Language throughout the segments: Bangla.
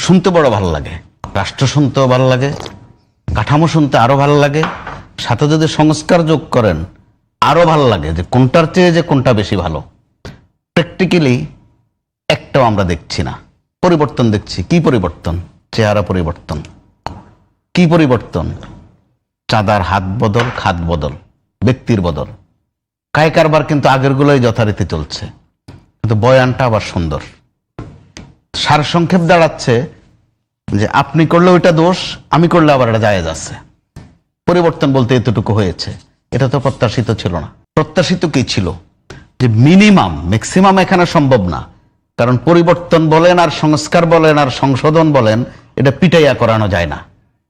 শুনতে বড় ভালো লাগে, রাষ্ট্র শুনতেও ভালো লাগে, কাঠামো শুনতে আরো ভালো লাগে, সাথে যদি সংস্কার যোগ করেন আরো ভালো লাগে, যে কোনটার চেয়ে যে কোনটা বেশি ভালো। প্র্যাকটিক্যালি একটাও আমরা দেখছি না। পরিবর্তন দেখছি, কি পরিবর্তন? চেহারা পরিবর্তন। কি পরিবর্তন? চাঁদার হাত বদল, খাত বদল, ব্যক্তির বদল। কায় কারবার কিন্তু আগের গুলোই যথারীতি চলছে, কিন্তু বয়ানটা আবার সুন্দর। সারসংক্ষেপ দাঁড়াচ্ছে যে আপনি করলে ওইটা দোষ, আমি করলে আবার এটা জায়েজ আছে। পরিবর্তন বলতে এতটুকু হয়েছে। এটা তো প্রত্যাশিত ছিল না। প্রত্যাশিত কি ছিল? যে মিনিমাম, ম্যাক্সিমাম এখানে সম্ভব না, কারণ পরিবর্তন বলেন আর সংস্কার বলেন আর সংশোধন বলেন, এটা পিটাইয়া করানো যায় না,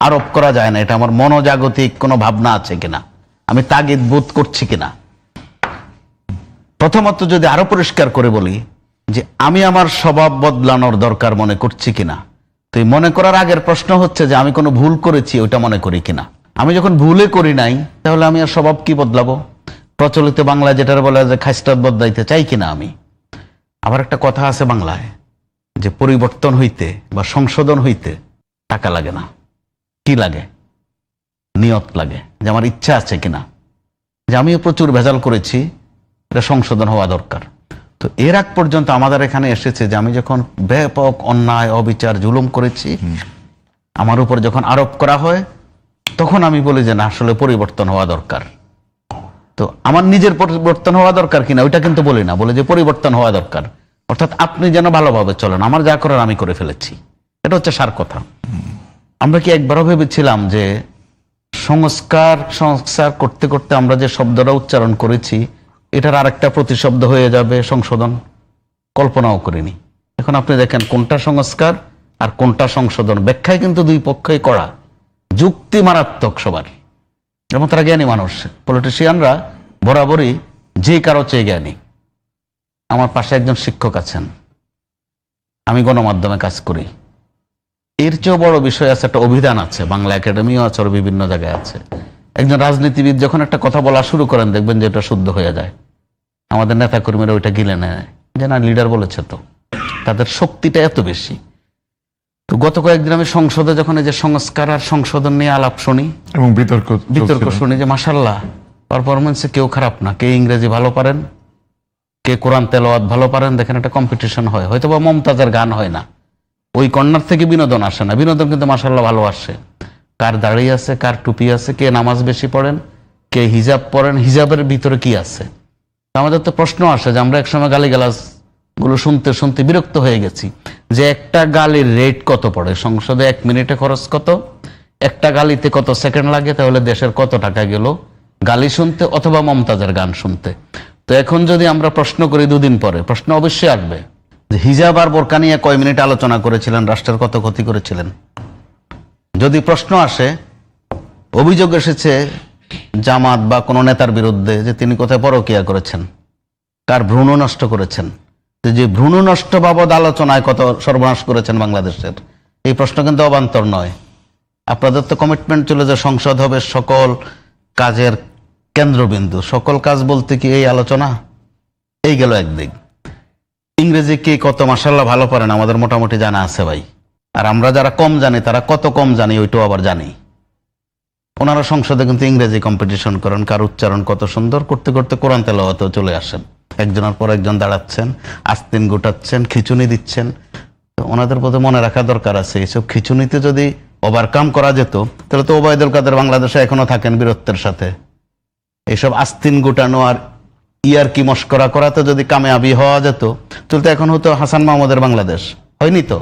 আরোপ করা যায় না। এটা আমার মনোজাগতিক কোনো ভাবনা আছে কিনা, আমি তাগিদ বোধ করছি কিনা। প্রথমত যদি আরো পরিষ্কার করে বলি যে আমি আমার স্বভাব বদলানোর দরকার মনে করছি কিনা, তো এই মনে করার আগের প্রশ্ন হচ্ছে যে আমি কোনো ভুল করেছি ওইটা মনে করি কিনা। আমি যখন ভুলে করি নাই, তাহলে আমি আর স্বভাব কি বদলাবো? প্রচলিত বাংলায় যেটা বলে যে খাইস্টাত বদলাইতে চাই কিনা আমি। আবার একটা কথা আছে বাংলায় যে পরিবর্তন হইতে বা সংশোধন হইতে টাকা লাগে না। কি লাগে? নিয়ত লাগে, যে আমার ইচ্ছা আছে কিনা, যে আমিও প্রচুর ভেজাল করেছি, এটা সংশোধন হওয়া দরকার। তো এর আগ পর্যন্ত আমাদের এখানে এসেছে যে আমি যখন ব্যাপক অন্যায়, অবিচার, জুলুম করেছি, আমার উপর যখন আরোপ করা হয়, তখন আমি বলি যে না, আসলে পরিবর্তন হওয়া দরকার। তো আমার নিজের পরিবর্তন হওয়া দরকার কিনা ওইটা কিন্তু বলি না, বলে যে পরিবর্তন হওয়া দরকার, অর্থাৎ আপনি যেন ভালোভাবে চলেন, আমার যা করার আমি করে ফেলেছি। এটা হচ্ছে সার কথা। আমরা কি একবারও ভেবেছিলাম যে সংস্কার করতে করতে আমরা যে শব্দটা উচ্চারণ করেছি, এটার আরেকটা প্রতিশব্দ হয়ে যাবে সংশোধন? কল্পনাও করিনি। এখন আপনি দেখেন কোনটা সংস্কার আর কোনটা সংশোধন, ব্যাখ্যায় কিন্তু দুই পক্ষই করা, যুক্তি মারাত্মক সবার। যেমন তারা জ্ঞানী মানুষ, পলিটিশিয়ানরা বরাবরই যে কারো চেয়ে জ্ঞানী। আমার পাশে একজন শিক্ষক আছেন, আমি গণমাধ্যমে কাজ করি। এর চেয়েও বড় বিষয় আছে, একটা অভিধান আছে, বাংলা একাডেমিও আছে, আর বিভিন্ন জায়গায় আছে। একজন রাজনীতিবিদ যখন একটা কথা বলা শুরু করেন, দেখবেন যে এটা শুদ্ধ হয়ে যায়। আমাদের নেতা কর্মীরা ওইটা গিলে নেয়, যে না, লিডার বলেছে তো। তাদের শক্তিটা এত বেশি। তো গত কয়েকদিন আমি সংসদে যখন এই যে সংস্কার আর সংশোধন নিয়ে আলাপ শুনি এবং বিতর্ক শুনি, যে মাশাআল্লাহ পারফরমেন্সে কেউ খারাপ না, কে ইংরেজি ভালো পারেন, কে কোরআন তেলাওয়াত ভালো পারেন। দেখেন একটা কম্পিটিশন হয়, হয়তো বা মমতাজের গান হয় না, ওই কর্নার থেকে বিনোদন আসে না, বিনোদন কিন্তু মাশাআল্লাহ ভালো আসে। কার দাড়ি আছে, কার টুপি আছে, কে নামাজ বেশি পড়েন, কে হিজাব পড়েন, হিজাবের ভিতরে কি আছে। আমাদের তো প্রশ্ন আসে যে আমরা একসময় গালিগালাজ গুলো শুনতে শুনতে বিরক্ত হয়ে গেছি, যে একটা গালির রেট কত পড়ে সংসদে, 1 মিনিটে খরচ কত, একটা গালিতে কত সেকেন্ড লাগে, তাহলে দেশের কত টাকা গেল গালি শুনতে অথবা মমতাজের গান শুনতে। তো এখন যদি আমরা প্রশ্ন করি 2 দিন পরে, প্রশ্ন অবশ্যই আসবে যে হিজাব আর বোরকা নিয়ে কয় মিনিট আলোচনা করেছিলেন, রাষ্ট্রের কত ক্ষতি করেছিলেন। যদি প্রশ্ন আসে, অভিযোগ এসেছে জামাত বা কোনো নেতার বিরুদ্ধে যে তিনি কোথায় পরকীয়া করেছেন, কার ভ্রূণ নষ্ট করেছেন, যে ভ্রূণ নষ্ট বাবদ আলোচনায় কত সর্বনাশ করেছেন বাংলাদেশের, এই প্রশ্ন কিন্তু অবান্তর নয়। আপনাদের তো কমিটমেন্ট ছিল যে সংসদ হবে সকল কাজের কেন্দ্রবিন্দু। সকল কাজ বলতে কি এই আলোচনা? এই গেল একদিক। ইংরেজি কে কত মাশাআল্লাহ ভালো পারেন আমাদের মোটামুটি জানা আছে ভাই, আর আমরা যারা কম জানি তারা কত কম জানি ওইটাও আবার জানি। ওনারা সংসদে কিন্তু ইংরেজি কম্পিটিশন করেন, কার উচ্চারণ কত সুন্দর, করতে করতে কোরআন তেলাওয়াতেও চলে আসেন, একজনের পর একজন দাঁড়াচ্ছেন, আস্তিন গোটাচ্ছেন, খিচুনি দিচ্ছেন। ওনাদের প্রতি মনে রাখা দরকার আছে, এইসব খিচুনিতে যদি ওভারকাম করা যেত, তাহলে তো ওবায়দুল কাদের বাংলাদেশে এখনো থাকেন বীরত্বের সাথে। এইসব আস্তিন গোটানো আর ইয়ারকি মস্করা করাতে যদি কামিয়াবি হওয়া যেত, তাহলে তো এখন হতো হাসান মাহমুদের বাংলাদেশ, হয়নি তো?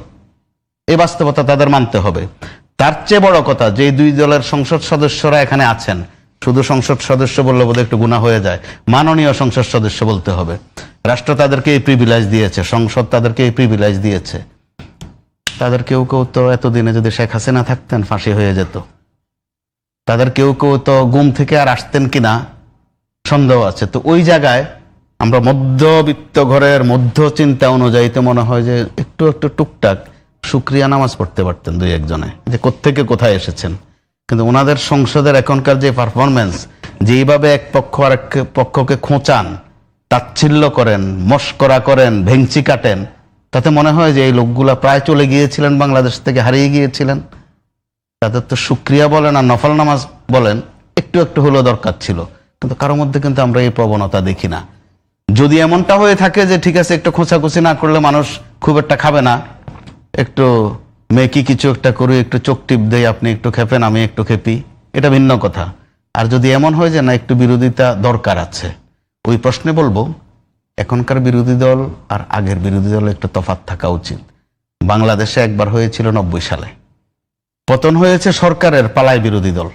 এই বাস্তবতা তাদের মানতে হবে। তার চেয়ে বড় কথা, যে 2 দলের সংসদ সদস্যরা এখানে আছেন, শুধু সংসদ সদস্য বললে বোধহয় একটু গুনাহ হয়ে যায়, মাননীয় সংসদ সদস্য বলতে হবে। রাষ্ট্র তাদেরকে এই প্রিভিলেজ দিয়েছে, সংসদ তাদেরকে এই প্রিভিলেজ দিয়েছে। তাদের কেউ কেউ তো এতদিনে যদি শেখ হাসিনা থাকতেন ফাঁসি হয়ে যেত। তাদের কেউ কেউ তো গুম থেকে আর আসতেন কিনা সন্দেহ আছে। তো ওই জায়গায় আমরা মধ্যবিত্ত ঘরের মধ্য চিন্তা অনুযায়ী তো মনে হয় যে একটু একটু টুকটাক শুকরিয়া নামাজ পড়তে পারতেন 2-1 জনে, যে কোত্থেকে কোথায় এসেছেন। কিন্তু ওনাদের সংসদের এখনকার যে পারফরমেন্স, যেইভাবে এক পক্ষ আর এক পক্ষকে খোঁচান, তাচ্ছিল্য করেন, মস্করা করেন, ভেংচি কাটেন, তাতে মনে হয় যে এই লোকগুলা প্রায় চলে গিয়েছিলেন, বাংলাদেশ থেকে হারিয়ে গিয়েছিলেন। তাদের তো শুকরিয়া বলেন আর নফল নামাজ বলেন একটু একটু হলেও দরকার ছিল, কিন্তু কারোর মধ্যে কিন্তু আমরা এই প্রবণতা দেখি না। যদি এমনটা হয়ে থাকে যে ঠিক আছে একটু খোঁচাখুচি না করলে মানুষ খুব একটা খাবে না, একটু মেকি কিছু একটা করি, একটু চোখ টিপ দেই, আপনি একটু খেপেন আমি একটু খেপি, এটা ভিন্ন কথা। আর যদি এমন হয় যে না একটু বিরোধিতা দরকার আছে, ওই প্রশ্নে বলবো এখনকার বিরোধী দল আর আগের বিরোধী দল একটু তফাৎ থাকা উচিত। বাংলাদেশে একবার হয়েছিল 90 সালে, পতন হয়েছে সরকারের, পালায় বিরোধী দল।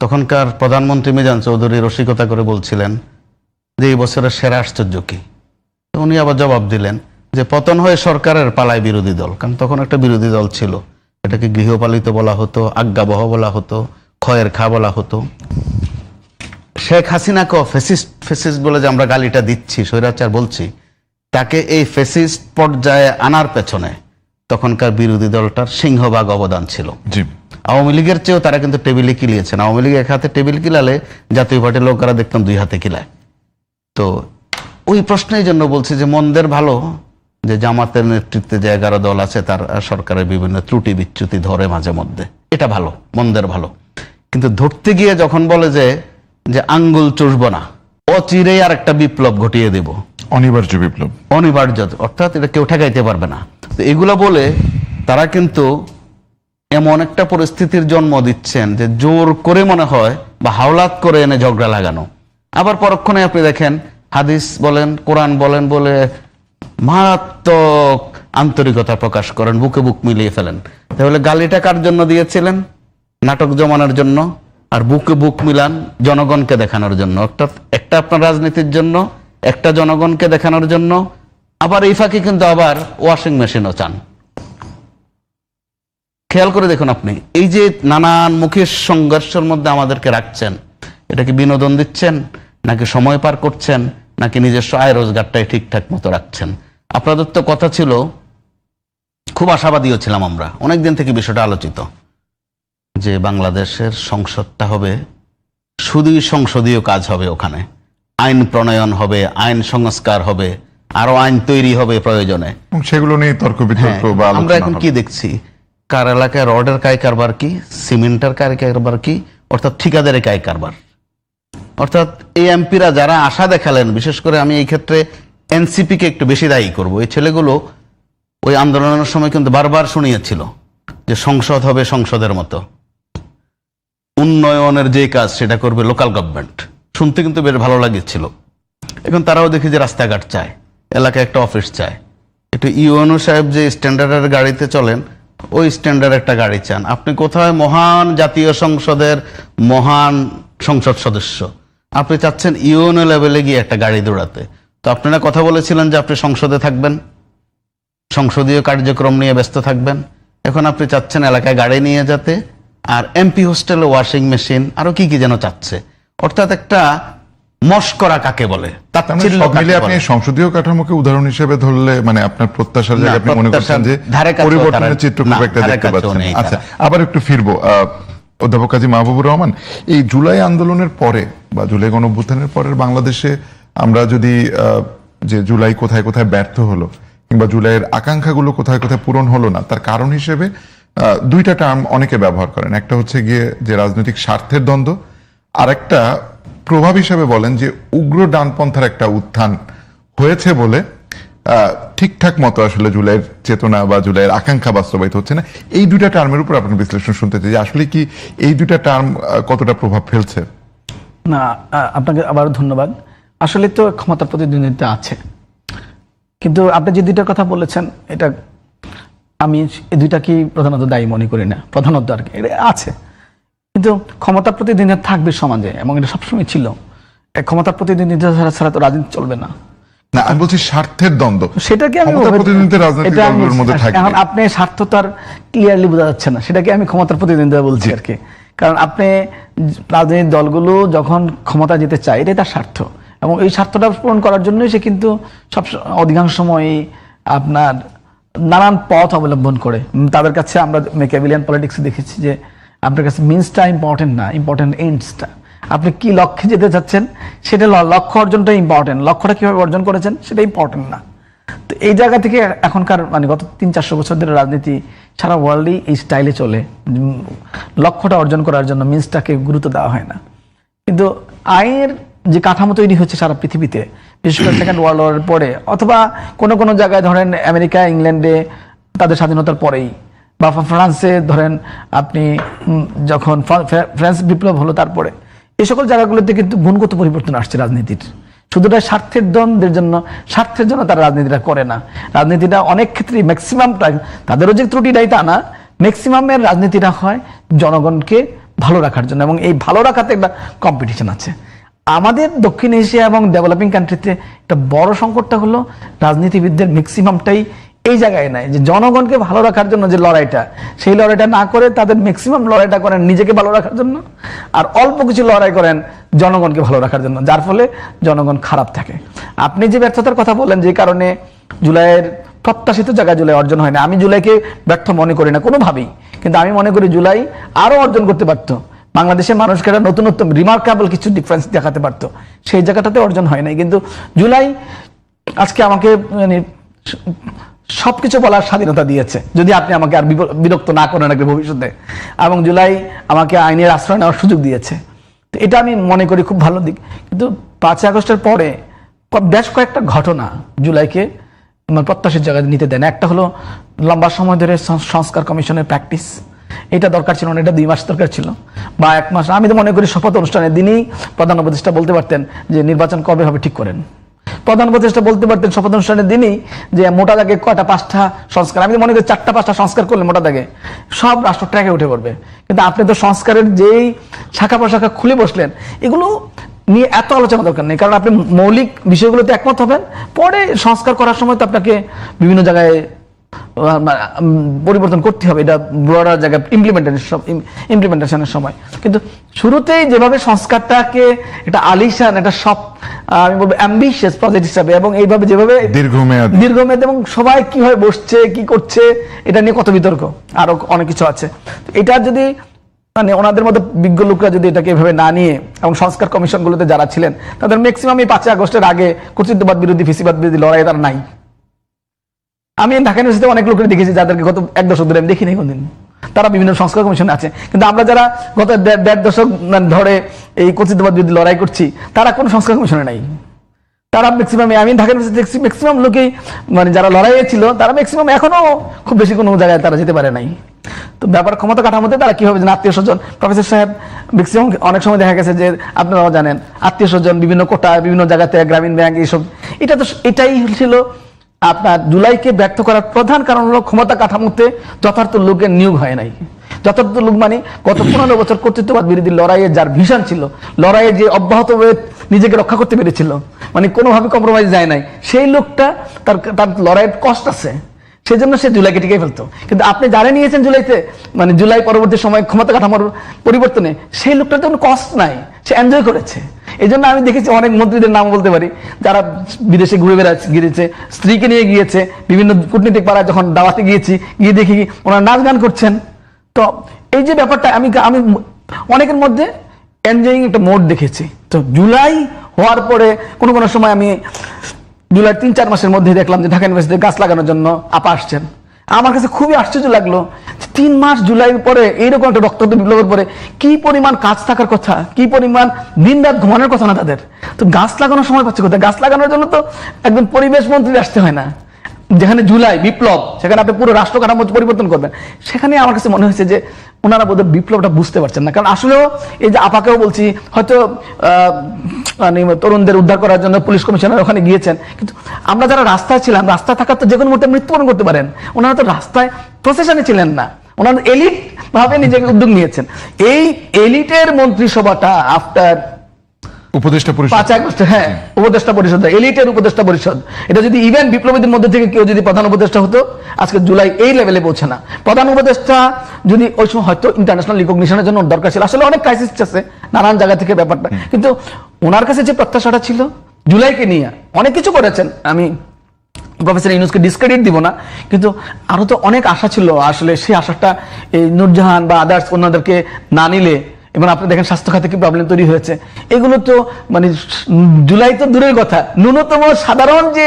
তখনকার প্রধানমন্ত্রী মিজান চৌধুরী রসিকতা করে বলছিলেন যে এই বছরের সেরা আশ্চর্য কি, উনি আবার জবাব দিলেন যে পতন হয়ে সরকারের, পালায় বিরোধী দল। কারণ তখন একটা বিরোধী দল ছিল, এটাকে গৃহপালিত বলা হতো, আজ্ঞাবহ বলা হতো, খয়ের খা বলা হতো। শেখ হাসিনাকে ফেসিস্ট বলে যে আমরা গালিটা দিচ্ছি, স্বৈরাচার বলছি, তাকে এই ফেসিস্ট পর্যায়ে আনার পেছনে তখনকার বিরোধী দলটার সিংহভাগ অবদান ছিল। আওয়ামী লীগের চেয়েও তারা কিন্তু টেবিলে কিলিয়েছেন। আওয়ামী লীগ এক হাতে টেবিল কিলালে জাতীয় পার্টির লোকেরা দেখতাম 2 হাতে কিলায়। তো ওই প্রশ্নের জন্য বলছি যে মন্দের ভালো যে জামাতের নেতৃত্বে যে 11 দল আছে, তার সরকারের বিভিন্ন ত্রুটি বিচ্যুতি ধরে মাঝে মধ্যে, এটা ভালো, মন্দের ভালো। কিন্তু ধরতে গিয়ে যখন বলে যে আঙ্গুল চুষব না, অচিরেই আর একটা বিপ্লব ঘটিয়ে দেব, অনিবার্য বিপ্লব, অনিবার্য, অর্থাৎ এটা কেউ ঠেকাইতে পারবে না, তো এগুলা বলে তারা কিন্তু এমন একটা পরিস্থিতির জন্ম দিচ্ছেন যে জোর করে মনে হয় বা হাওলাত করে এনে ঝগড়া লাগানো। আবার পরক্ষণে আপনি দেখেন হাদিস বলেন, কোরআন বলেন বলে মারাত্মক আন্তরিকতা প্রকাশ করেন, বুকে বুক মিলিয়ে ফেলেন। তাহলে গালিটা কার জন্য দিয়েছিলেন? নাটক জমানোর জন্য। আর বুকে বুক মিলান জনগণকে দেখানোর জন্য, অর্থাৎ একটা আপনার রাজনীতির জন্য, একটা জনগণকে দেখানোর জন্য। আবার এই ফাঁকে কিন্তু আবার ওয়াশিং মেশিনও চান। খেয়াল করে দেখুন আপনি, এই যে নানান মুখের সংঘর্ষের মধ্যে আমাদেরকে রাখছেন, এটা কি বিনোদন দিচ্ছেন, নাকি সময় পার করছেন, নাকি নিজস্ব আয় রোজগারটাই ঠিকঠাক মতো রাখছেন? আপনাদের তো কথা ছিল, খুব আশাবাদীও ছিলাম আমরা, অনেকদিন থেকে বিষয়টা আলোচিত, যে বাংলাদেশের সংসদটা হবে শুধুই সংসদীয় কাজ হবে, ওখানে আইন প্রণয়ন হবে, আইন সংস্কার হবে, আরো আইন তৈরি হবে প্রয়োজনে, সেগুলো নিয়ে তর্ক বিতর্ক বা আলোচনা। আমরা এখন কি দেখছি, কার এলাকায় রডের কায় কারবার কি, সিমেন্টের কায় কারবার কি, অর্থাৎ ঠিকাদারের কায় কারবার। অর্থাৎ এই এমপিরা যারা আশা দেখালেন, বিশেষ করে আমি এই ক্ষেত্রে এনসিপি কে একটু বেশি দায়ী করব। এই ছেলেগুলো ওই আন্দোলনের সময় কিন্তু বারবার শুনিয়েছিল যে সংসদ হবে সংসদের মতো, উন্নয়নের যে কাজ সেটা করবে লোকাল গভর্নমেন্ট, শুনতে কিন্তু বেশ ভালো লাগছিল। এখন তারাও দেখি যে রাস্তাঘাট চায়, এলাকায় একটা অফিস চায়, একটু ইউএনও সাহেব যে স্ট্যান্ডার্ডের গাড়িতে চলেন, ওই স্ট্যান্ডার্ড একটা গাড়ি চান। আপনি কোথায় মহান জাতীয় সংসদের মহান সংসদ সদস্য, আপনি চাচ্ছেন ইউএনও লেভেলে গিয়ে একটা গাড়ি দৌড়াতে। তো আপনারা কথা বলেছিলেন যে আপনি সংসদে থাকবেন, সংসদীয় কার্যক্রম নিয়ে ব্যস্ত থাকবেন। এখন আপনি চাচ্ছেন এলাকায় গাড়ি নিয়ে যেতে, আর এমপি হোস্টেলে ওয়াশিং মেশিন, আরো কি কি যেন চাচ্ছে। অর্থাৎ একটা মস্করা কাকে বলে, আপনি সংসদীয় কাঠামোকে উদাহরণ হিসেবে ধরলে মানে আপনার প্রত্যাশার জায়গায় আপনি মনে করছেন যে পরিবর্তনের চিত্র খুব একটা দেখতে পাচ্ছেন। আচ্ছা, আবার একটু ফিরবো অধ্যাপক কাজী মাহবুবুর রহমান, এই জুলাই আন্দোলনের পরে বা জুলাই গণঅভ্যুত্থানের পরের বাংলাদেশে আমরা যদি যে জুলাই কোথায় কোথায় ব্যর্থ হলো, কিংবা জুলাইয়ের আকাঙ্ক্ষাগুলো কোথায় কোথায় পূরণ হলো না, তার কারণ হিসেবে 2টা টার্ম অনেকে ব্যবহার করেন। একটা হচ্ছে গিয়ে যে রাজনৈতিক স্বার্থের দ্বন্দ্ব, আর একটা প্রভাব হিসেবে বলেন যে উগ্র ডানপন্থার একটা উত্থান হয়েছে বলে ঠিকঠাক মতো আসলে জুলাইয়ের চেতনা বা জুলাইয়ের আকাঙ্ক্ষা বাস্তবায়িত হচ্ছে না। এই 2টা টার্মের উপর আপনার বিশ্লেষণ শুনতে চাই যে আসলে কি এই 2টা টার্ম কতটা প্রভাব ফেলছে? না, আপনাকে আবার ধন্যবাদ। আসলে তো ক্ষমতার প্রতিদ্বন্দ্বিতা আছে, কিন্তু আপনি যে 2টার কথা বলেছেন, এটা আমি এই 2টাকেই প্রধানত দায়ী মনে করি না, প্রধানত আর কি এটা আছে। কিন্তু ক্ষমতার প্রতিদ্বন্দ্বিতা থাকবে সমাজে, এবং এটা সবসময় ছিল। ক্ষমতার প্রতিদ্বন্দ্বিতা ছাড়া তো রাজনীতি চলবে না। না, আমি বলছি স্বার্থের দ্বন্দ্ব, সেটাকে আমি এখন আপনি স্বার্থ তো আর ক্লিয়ারলি বোঝা যাচ্ছে না, সেটাকে আমি ক্ষমতার প্রতিদ্বন্দ্বিতা বলছি আর কি। কারণ আপনি রাজনৈতিক দলগুলো যখন ক্ষমতা যেতে চায়, এটাই তার স্বার্থ, এবং এই স্বার্থটা পূরণ করার জন্যই সে কিন্তু সব অধিকাংশ সময় আপনার নানান পথ অবলম্বন করে। তাদের কাছে আমরা মেকিয়াভেলিয়ান পলিটিক্সে দেখেছি যে আপনার কাছে মিনসটা ইম্পর্টেন্ট না, ইম্পর্টেন্ট এন্ডসটা। আপনি কি লক্ষ্যে যেতে চাচ্ছেন সেটা, লক্ষ্য অর্জনটা ইম্পর্টেন্ট, লক্ষ্যটা কিভাবে অর্জন করেছেন সেটা ইম্পর্টেন্ট না। তো এই জায়গা থেকে এখনকার মানে গত 300-400 বছর ধরে রাজনীতি সারা ওয়ার্ল্ডই এই স্টাইলে চলে। লক্ষ্যটা অর্জন করার জন্য মিন্সটাকে গুরুত্ব দেওয়া হয় না। কিন্তু আইনের যে কাঠামো তৈরি হচ্ছে সারা পৃথিবীতে, বিশেষ করে সেকেন্ড ওয়ার্ল্ড ওয়ারের পরে, অথবা কোনো কোনো জায়গায় ধরেন আমেরিকা, ইংল্যান্ডে তাদের স্বাধীনতার পরেই, বা ফ্রান্সে ধরেন আপনি যখন ফ্রান্স বিপ্লব হলো তারপরে, এই সকল জায়গাগুলোতে কিন্তু গুণগত পরিবর্তন আসছে রাজনীতির। শুধুটা স্বার্থের দ্বন্দ্বের জন্য, স্বার্থের জন্য তারা রাজনীতিটা করে না। রাজনীতিটা অনেক ক্ষেত্রে ম্যাক্সিমামটা, তাদেরও যে ত্রুটিটাই তা না, ম্যাক্সিমামের রাজনীতিটা হয় জনগণকে ভালো রাখার জন্য, এবং এই ভালো রাখাতে একটা কম্পিটিশন আছে। আমাদের দক্ষিণ এশিয়া এবং ডেভেলপিং কান্ট্রিতে একটা বড় সংকটটা হলো রাজনীতিবিদদের ম্যাক্সিমামটাই এই জায়গায় নাই, যে জনগণকে ভালো রাখার জন্য যে লড়াইটা, সেই লড়াইটা না করে তাদের ম্যাক্সিমাম লড়াইটা করেন নিজেকে ভালো রাখার জন্য, আর অল্প কিছু লড়াই করেন জনগণকে ভালো রাখার জন্য, যার ফলে জনগণ খারাপ থাকে। আপনি যে ব্যর্থতার কথা বললেন, যে কারণে জুলাইয়ের প্রত্যাশিত জায়গায় জুলাই অর্জন হয় না, আমি জুলাইকে ব্যর্থ মনে করি না কোনোভাবেই, কিন্তু আমি মনে করি জুলাই আরো অর্জন করতে পারত, বাংলাদেশের মানুষকে একটা নতুনত্ব রিমার্কেবল কিছু ডিফারেন্স দেখাতে পারতো, সেই জায়গাটাতে অর্জন হয় নাই। কিন্তু জুলাই আজকে আমাকে মানে সবকিছু বলার স্বাধীনতা দিয়েছে, যদি আপনি আমাকে আর বিরক্ত না করেন আগে ভবিষ্যতে, এবং জুলাই আমাকে আইনের আশ্রয় নেওয়ার সুযোগ দিয়েছে। তো এটা আমি মনে করি খুব ভালো দিক। কিন্তু 5 আগস্টের পরে বেশ কয়েকটা ঘটনা জুলাইকে প্রত্যাশিত জায়গায় নিতে দেন। একটা হলো লম্বা সময় ধরে সংস্কার কমিশনের প্র্যাকটিস, এটা দরকার ছিল না, এটা 2 মাস দরকার ছিল, বা 1 মাস। আমি তো মনে করি শপথ অনুষ্ঠানের দিনই প্রধান উপদেষ্টা বলতে পারতেন যে নির্বাচন কবে হবে ঠিক করেন। প্রধান উপদেষ্টা বলতে পারতেন শপথ অনুষ্ঠানের দিনই যে মোটা দাগে কয়টা 5টা সংস্কার, আমি মনে করি 4টা-5টা সংস্কার করলে মোটা দাগে সব রাষ্ট্র ট্র্যাকে উঠে পড়বে। কিন্তু আপনি তো সংস্কারের যেই শাখা প্রশাখা খুলে বসলেন, এগুলো নিয়ে এত আলোচনা দরকার নেই, কারণ আপনি মৌলিক বিষয়গুলোতে একমত হবেন, পরে সংস্কার করার সময় তো আপনাকে বিভিন্ন জায়গায় পরিবর্তন করতে হবে, এটা ব্রডার জায়গায় ইমপ্লিমেন্টেশনের সময়। কিন্তু শুরুতেই যেভাবে সংস্কারটাকে একটা আলিশান, একটা সব আমি বলবো অ্যাম্বিশিয়াস প্রজেক্ট হিসাবে, এবং এইভাবে যেভাবে দীর্ঘমেয়াদী, এবং সবাই কিভাবে বসছে কি করছে এটা নিয়ে কত বিতর্ক, আরো অনেক কিছু আছে। এটা যদি মানে ওনাদের মধ্যে বিজ্ঞ লোকরা যদি এটাকে এভাবে না নিয়ে, এবং সংস্কার কমিশনগুলোতে যারা ছিলেন তাদের ম্যাক্সিমাম এই 5 আগস্টের আগে কর্তৃত্ববাদ বিরোধী, ফেসিবাদ বিরোধী লড়াই তার নাই। আমি ঢাকা ইউনিভার্সিটিতে অনেক লোকের দেখেছি যাদেরকে গত 1 দশক ধরে আমি দেখিনি কোনদিন, তারা বিভিন্ন সংস্কার কমিশনে আছে। কিন্তু আমরা যারা গত 1.5 দশক ধরে এই কর্তৃত্ববাদ বিরোধী লড়াই করছি, তারা কোনো সংস্কার কমিশনে নাই। তারা ম্যাক্সিমাম, আমি ঢাকা ইউনিভার্সিটি দেখছি ম্যাক্সিমাম লোকেই মানে যারা লড়াইয়ে ছিল, তারা ম্যাক্সিমাম এখনো খুব বেশি কোনো জায়গায় তারা যেতে পারে নাই। তো ব্যাপার ক্ষমতা কাঠামোতে তারা কিভাবে আত্মীয় স্বজন, প্রফেসর সাহেব ম্যাক্সিমাম অনেক সময় দেখা গেছে যে আপনারাও জানেন, আত্মীয় স্বজন বিভিন্ন কোটা, বিভিন্ন জায়গাতে গ্রামীণ ব্যাংক, এইসব। এটা তো এটাই ছিল আপনার জুলাইকে ব্যর্থ করার প্রধান কারণ হলো ক্ষমতা কাঠামোতে যথার্থ লোকের নিয়োগ হয় নাই। যথার্থ লোক মানে গত 15 বছর কর্তৃত্ববাদ বিরোধী লড়াইয়ে যার ভিশন ছিল, লড়াইয়ে যে অব্যাহতভাবে নিজেকে রক্ষা করতে পেরেছিল, মানে কোনোভাবে কম্প্রোমাইজ যায় নাই, সেই লোকটা তার লড়াইয়ের কষ্ট আছে, সেই জন্য সে জুলাইকে টিকে ফেলতো। কিন্তু আপনি যারা নিয়েছেন জুলাইতে, মানে জুলাই পরবর্তী সময় ক্ষমতা কাঠামোর পরিবর্তনে, সেই লোকটার তো কোনো কষ্ট নাই, সে এনজয় করেছে। এই জন্য আমি দেখেছি অনেক মন্ত্রীদের নাম বলতে পারি যারা বিদেশে ঘুরে গিয়েছে, স্ত্রীকে নিয়ে গিয়েছে, বিভিন্ন কূটনীতিক পাড়ায় যখন দাওয়াতে গিয়েছি, গিয়ে দেখি ওনারা নাচ গান করছেন। তো এই যে ব্যাপারটা আমি অনেকের মধ্যে এনজয়িং একটা মোড দেখেছি। তো জুলাই হওয়ার পরে কোনো সময় আমি জুলাই 3-4 মাসের মধ্যে দেখলাম যে ঢাকা ইউনিভার্সিটিতে গাছ লাগানোর জন্য আপা আসছেন। আমার কাছে খুবই আশ্চর্য লাগলো, 3 মাস জুলাইয়ের পরে এইরকম একটা রক্তাক্ত বিপ্লবের পরে কি পরিমাণ কাজ থাকার কথা, কি পরিমাণ দিন রাত ঘুমানোর কথা না তাদের। তো গাছ লাগানোর সময় পাচ্ছে কোথায়? গাছ লাগানোর জন্য তো একদম পরিবেশ মন্ত্রী আসতে হয় না। যেখানে জুলাই বিপ্লব, সেখানে আপনি পুরো রাষ্ট্র কাঠামো পরিবর্তন করবেন। সেখানে আমার কাছে মনে হয়েছে যে ওনারা বোধহয় বিপ্লবটা বুঝতে পারছেন না। কারণ আসলেও এই যে আপাকেও বলছি, হয়তো মানে তরুণদের উদ্ধার করার জন্য পুলিশ কমিশনার ওখানে গিয়েছেন, কিন্তু আমরা যারা রাস্তায় ছিলাম, রাস্তায় থাকার তো যে কোনো মুহূর্তে মৃত্যুবরণ করতে পারেন, ওনারা তো রাস্তায় প্রসেশনে ছিলেন না, ওনারা এলিট ভাবে নিজেকে উদ্যোগ নিয়েছেন। এই এলিটের মন্ত্রিসভাটা আফটার উপদেষ্টা পরিষদ, 5 আগস্ট, হ্যাঁ উপদেষ্টা পরিষদ, এলিটের উপদেষ্টা পরিষদ, এটা যদি ইভেন বিপ্লবীদের মধ্যে থেকে কেউ যদি প্রধান উপদেষ্টা হতো, আজকে জুলাই এই লেভেলে পৌঁছে না। প্রধান উপদেষ্টা যদি ওই সময় হয়তো ইন্টারন্যাশনাল রিকগনিশনের জন্য দরকার ছিল, আসলে অনেক ক্রাইসিস আছে নানান জায়গা থেকে ব্যাপারটা, কিন্তু ওনার কাছে যে প্রত্যাশাটা ছিল জুলাইকে নিয়ে অনেক কিছু করেছেন। আমি প্রফেসর ইউনূসকে ডিসক্রেডিট দিব না, কিন্তু আরো তো অনেক আশা ছিল। আসলে সেই আশাটা এই নূরজাহান বা আদার্স অন্যদেরকে না নিলে এবং আপনি দেখেন স্বাস্থ্য খাতে কি প্রবলেম তৈরি হয়েছে, এগুলো তো মানে জুলাই তো দূরের কথা, ন্যূনতম সাধারণ যে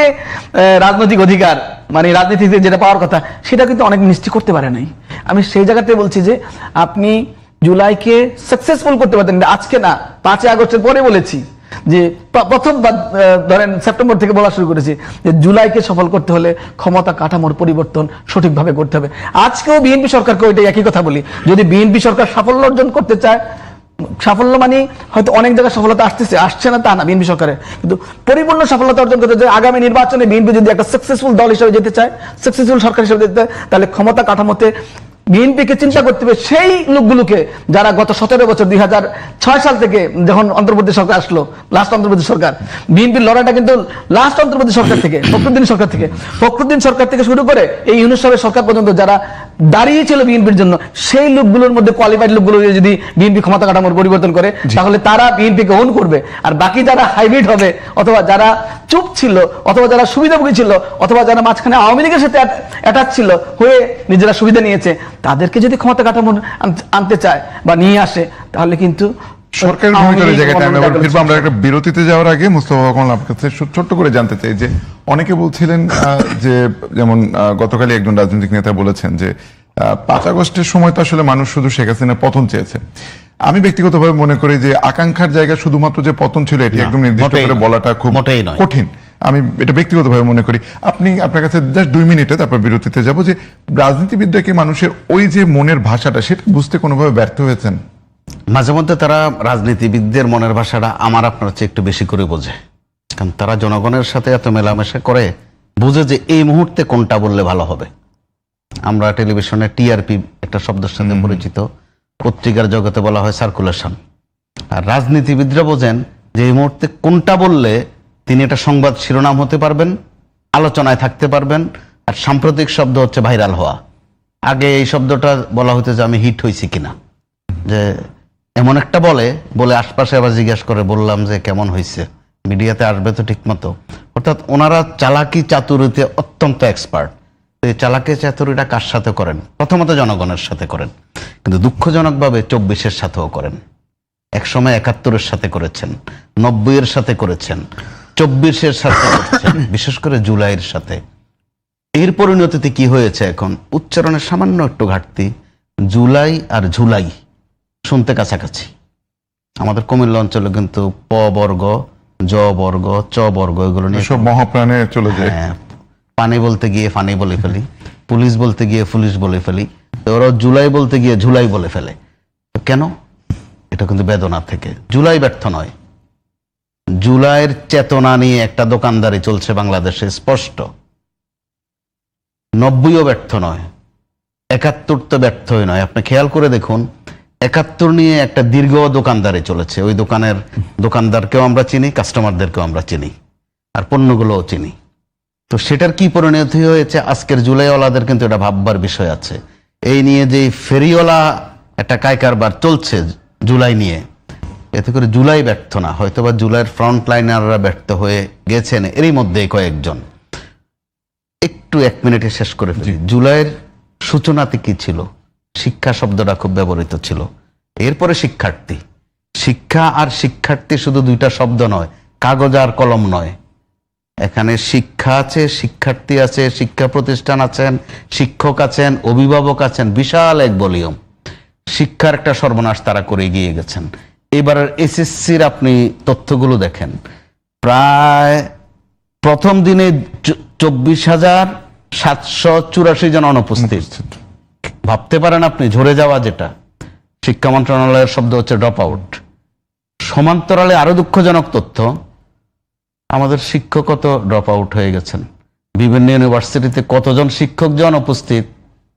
রাজনৈতিক অধিকার মানে রাজনীতিতে যেটা পাওয়ার কথা সেটা কিন্তু অনেক নিশ্চিত করতে পারে নাই। আমি সেই জায়গাতে বলছি যে আপনি জুলাইকে সাকসেসফুল করতে পারতেন, আজকে না 5 আগস্টের পরে বলেছি যে প্রথম ধরেন সেপ্টেম্বর থেকে বলা শুরু করেছি যে জুলাইকে সফল করতে হলে ক্ষমতা কাঠামোর পরিবর্তন সঠিকভাবে করতে হবে। আজকেও বিএনপি সরকারকে ওইটাই একই কথা বলি, যদি বিএনপি সরকার সাফল্য অর্জন করতে চায়, সাফল্য মানে হয়তো অনেক জায়গায় সফলতা আসছে না তা না বিএনপি সরকারের, কিন্তু পরিপূর্ণ সফলতা অর্জন করতে চায় আগামী নির্বাচনে বিএনপি যদি একটা সাকসেসফুল দল হিসেবে যেতে চায়, সাকসেসফুল সরকার হিসেবে যেতে চায়, তাহলে ক্ষমতা কাঠামোতে বিএনপিকে চিন্তা করতে হবে সেই লোকগুলোকে যারা গত 17 বছর 2006 সাল থেকে যখন অন্তর্বর্তী সরকার আসলো, লাস্ট অন্তর্বর্তী সরকার, বিএনপির লড়াইটা কিন্তু লাস্ট অন্তর্বর্তী সরকার থেকে ফখরুদ্দিন সরকার থেকে শুরু করে এই ইউনূস সাহেবের সরকার পর্যন্ত যারা দাঁড়িয়েছিল বিএনপির জন্য, সেই লোকগুলোর মধ্যে কোয়ালিফাইড লোকগুলো যদি বিএনপি ক্ষমতা কাঠামোর পরিবর্তন করে তাহলে তারা বিএনপিকে ওন করবে। আর বাকি যারা হাইব্রিড হবে অথবা যারা চুপ ছিল অথবা যারা সুবিধাভোগী ছিল অথবা যারা মাঝখানে আওয়ামী লীগের সাথে অ্যাটাচ ছিল হয়ে নিজেরা সুবিধা নিয়েছে, তাদেরকে যদি ক্ষমতা কাঠামো আনতে চায় বা নিয়ে আসে তাহলে কিন্তু সরকারের ভূমিকার জায়গাটা আমি আবার ফিরবো। আমরা একটা বিরতিতে যাওয়ার আগে মুস্তফা কামাল আপনার কাছে ছোট্ট করে জানতে চাই যে অনেকে বলছিলেন যে যেমন গতকালই একজন রাজনৈতিক নেতা বলেছেন যে 5 আগস্টের সময় তো আসলে মানুষ শুধু শেখ হাসিনার পতন চেয়েছে। আমি ব্যক্তিগতভাবে মনে করি যে আকাঙ্ক্ষার জায়গা শুধুমাত্র যে পতন ছিল এটি একদম নির্দিষ্ট করে বলাটা খুব কঠিন, আমি এটা ব্যক্তিগতভাবে মনে করি। আপনি আপনার কাছে জাস্ট 2 মিনিটে তারপর বিরতিতে যাব যে রাজনীতিবিদরা কি মানুষের ওই যে মনের ভাষাটা সেটা বুঝতে কোনোভাবে ব্যর্থ হয়েছেন? মাঝে মধ্যে তারা রাজনীতিবিদদের মনের ভাষাটা আমার আপনার চেয়ে একটু বেশি করে বোঝে, কারণ তারা জনগণের সাথে এত মেলামেশা করে, বুঝে যে এই মুহূর্তে কোনটা বললে ভালো হবে। আমরা টেলিভিশনে টিআরপি একটা শব্দের সাথে পরিচিত, পত্রিকার জগতে বলা হয় সার্কুলেশন। আর রাজনীতিবিদরা বোঝেন যে এই মুহূর্তে কোনটা বললে তিনি এটা সংবাদ শিরোনাম হতে পারবেন, আলোচনায় থাকতে পারবেন। আর সাম্প্রতিক শব্দ হচ্ছে ভাইরাল হওয়া। আগে এই শব্দটা বলা হতো যে আমি হিট হয়েছি কিনা, যে এমন একটা বলে আশপাশে আবার জিজ্ঞাসা করে বললাম যে কেমন হয়েছে, মিডিয়াতে আসবে তো ঠিক মতো। অর্থাৎ ওনারা চালাকি চাতুরিতে অত্যন্ত এক্সপার্ট। এই চালাকি চাতুরিটা কার সাথে করেন? প্রথমত জনগণের সাথে করেন, কিন্তু দুঃখজনকভাবে 24-এর সাথেও করেন। একসময় 71-এর সাথে করেছেন, 90-এর সাথে করেছেন, 24-এর সাথে করছেন, বিশেষ করে জুলাইয়ের সাথে। এর পরিণতিতে কি হয়েছে? এখন উচ্চারণের সামান্য একটু ঘাটতি, জুলাই আর ঝুলাই শুনতে কাছাকাছি। আমাদের কুমিল্লা অঞ্চলে কিন্তু প বর্গ, জ বর্গ, চ বর্গ এগুলো নিয়ে সব মহাপ্রাণে চলে যায়। পানি বলতে গিয়ে ফানি বলে ফেলি, পুলিশ বলতে গিয়ে পুলিশ বলে ফেলি, ওরা জুলাই বলতে গিয়ে ঝুলাই বলে ফেলে। কেন? এটা কিন্তু বেদনা থেকে। জুলাই ব্যর্থ নয়, জুলাইয়ের চেতনা নিয়ে একটা দোকানদারি চলছে বাংলাদেশে স্পষ্ট। 90ও ব্যর্থ নয়, 71 তো ব্যর্থই নয়। আপনি খেয়াল করে দেখুন, 71 নিয়ে একটা দীর্ঘ দোকানদারি চলেছে। ওই দোকানদারকেও আমরা চিনি, কাস্টমারদেরকেও আমরা চিনি, আর পণ্যগুলোও চিনি। তো সেটার কি পরিণতি হয়েছে? আজকের জুলাইওয়ালাদের কিন্তু এটা ভাববার বিষয় আছে। এই নিয়ে যে ফেরিওয়ালা একটা কারবার চলছে জুলাই নিয়ে, এতে করে জুলাই ব্যর্থ না, হয়তোবা জুলাইয়ের ফ্রন্ট লাইনাররা ব্যর্থ হয়ে গেছেন এরই মধ্যে কয়েকজন। একটু 1 মিনিটে শেষ করে ফেলি। জুলাইয়ের সূচনাতে কি ছিল? শিক্ষা শব্দটা খুব ব্যবহৃত ছিল। এরপরে শিক্ষার্থী। শিক্ষা আর শিক্ষার্থী শুধু 2টা শব্দ নয়, কাগজ আর কলম নয়। এখানে শিক্ষা আছে, শিক্ষার্থী আছে, শিক্ষা প্রতিষ্ঠান আছেন, শিক্ষক আছেন, অভিভাবক আছেন, বিশাল এক ভলিউম। শিক্ষার একটা সর্বনাশ তারা করে গিয়ে গেছেন। এবারের এসএসসির আপনি তথ্যগুলো দেখেন, প্রায় প্রথম দিনে 24,784 জন অনুপস্থিত। ভাবতে পারেন আপনি, ঝরে যাওয়া যেটা। শিক্ষা মন্ত্রণালয়ের শব্দ হচ্ছে ড্রপ আউট। সমান্তরালে আরো দুঃখজনক তথ্য, আমাদের শিক্ষক কত ড্রপ আউট হয়ে গেছেন। বিভিন্ন ইউনিভার্সিটিতে কতজন শিক্ষক যে অনুপস্থিত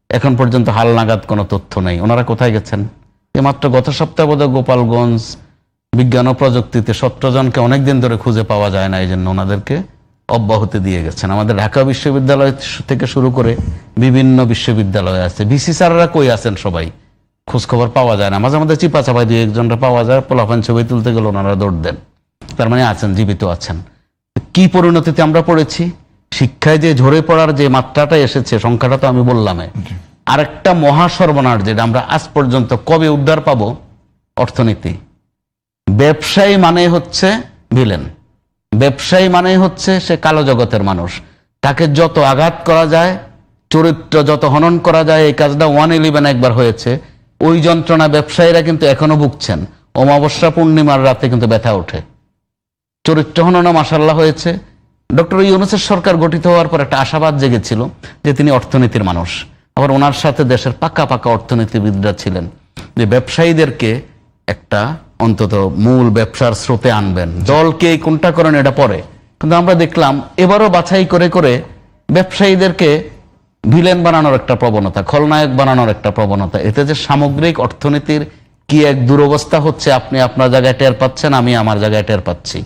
এখন পর্যন্ত হালনাগাদ কোনো তথ্য নেই। ওনারা কোথায় গেছেন? এইমাত্র গত সপ্তাহে বোধহয় গোপালগঞ্জ বিজ্ঞান ও প্রযুক্তিতে 17 জনকে অনেকদিন ধরে খুঁজে পাওয়া যায় না, এই জন্য ওনাদেরকে অব্যাহতি দিয়ে গেছেন। আমাদের ঢাকা বিশ্ববিদ্যালয় থেকে শুরু করে বিভিন্ন বিশ্ববিদ্যালয় আছে, ভিসি স্যাররা কই আছেন সবাই খোঁজ খবর পাওয়া যায় না। মাঝে মাঝে চিপা চাপাই 2-1জনরা পাওয়া যায়, পোলাপান ছবি তুলতে গেলে ওনারা দৌড় দেন, তার মানে আছেন, জীবিত আছেন। কি পরিণতিতে আমরা পড়েছি? শিক্ষায় যে ঝরে পড়ার যে মাত্রাটা এসেছে, সংখ্যাটা তো আমি বললাম। আরেকটা মহা সর্বনাশ, যেটা আমরা আজ পর্যন্ত কবে উদ্ধার পাবো অর্থনীতি। ব্যবসায়ী মানে হচ্ছে ভিলেন, ব্যবসায়ী মানে হচ্ছে সে কালো জগতের মানুষ। তাকে যত আঘাত করা যায়, চরিত্র যত হনন করা যায়, এই কাজটা 1/11 একবার হয়েছে, ওই যন্ত্রণা ব্যবসায়ীরা কিন্তু এখনো ভুগছেন। অমাবস্যা পূর্ণিমার রাতে কিন্তু ব্যথা ওঠে। চরিত্র হননও মাশাআল্লাহ হয়েছে। ডক্টর ইউনূসের সরকার গঠিত হওয়ার পর একটা আশাবাদ জেগেছিল যে তিনি অর্থনীতির মানুষ। আবার ওনার সাথে দেশের পাকা পাকা অর্থনীতিবিদরা ছিলেন, যে ব্যবসায়ীদেরকে একটা অন্তত মূল ব্যবসার স্রোতে আনবেন। দলকে কোনটা করেন এটা পরে, কিন্তু আমরা দেখলাম এবারও বাছাই করে করে ব্যবসায়ীদেরকে ভিলেন বানানোর একটা প্রবণতা, খলনায়ক বানানোর একটা প্রবণতা। এতে যে সামগ্রিক অর্থনীতির কি এক দুরবস্থা হচ্ছে, আপনি আপনার জায়গায় টের পাচ্ছেন, আমি আমার জায়গায় টের পাচ্ছি।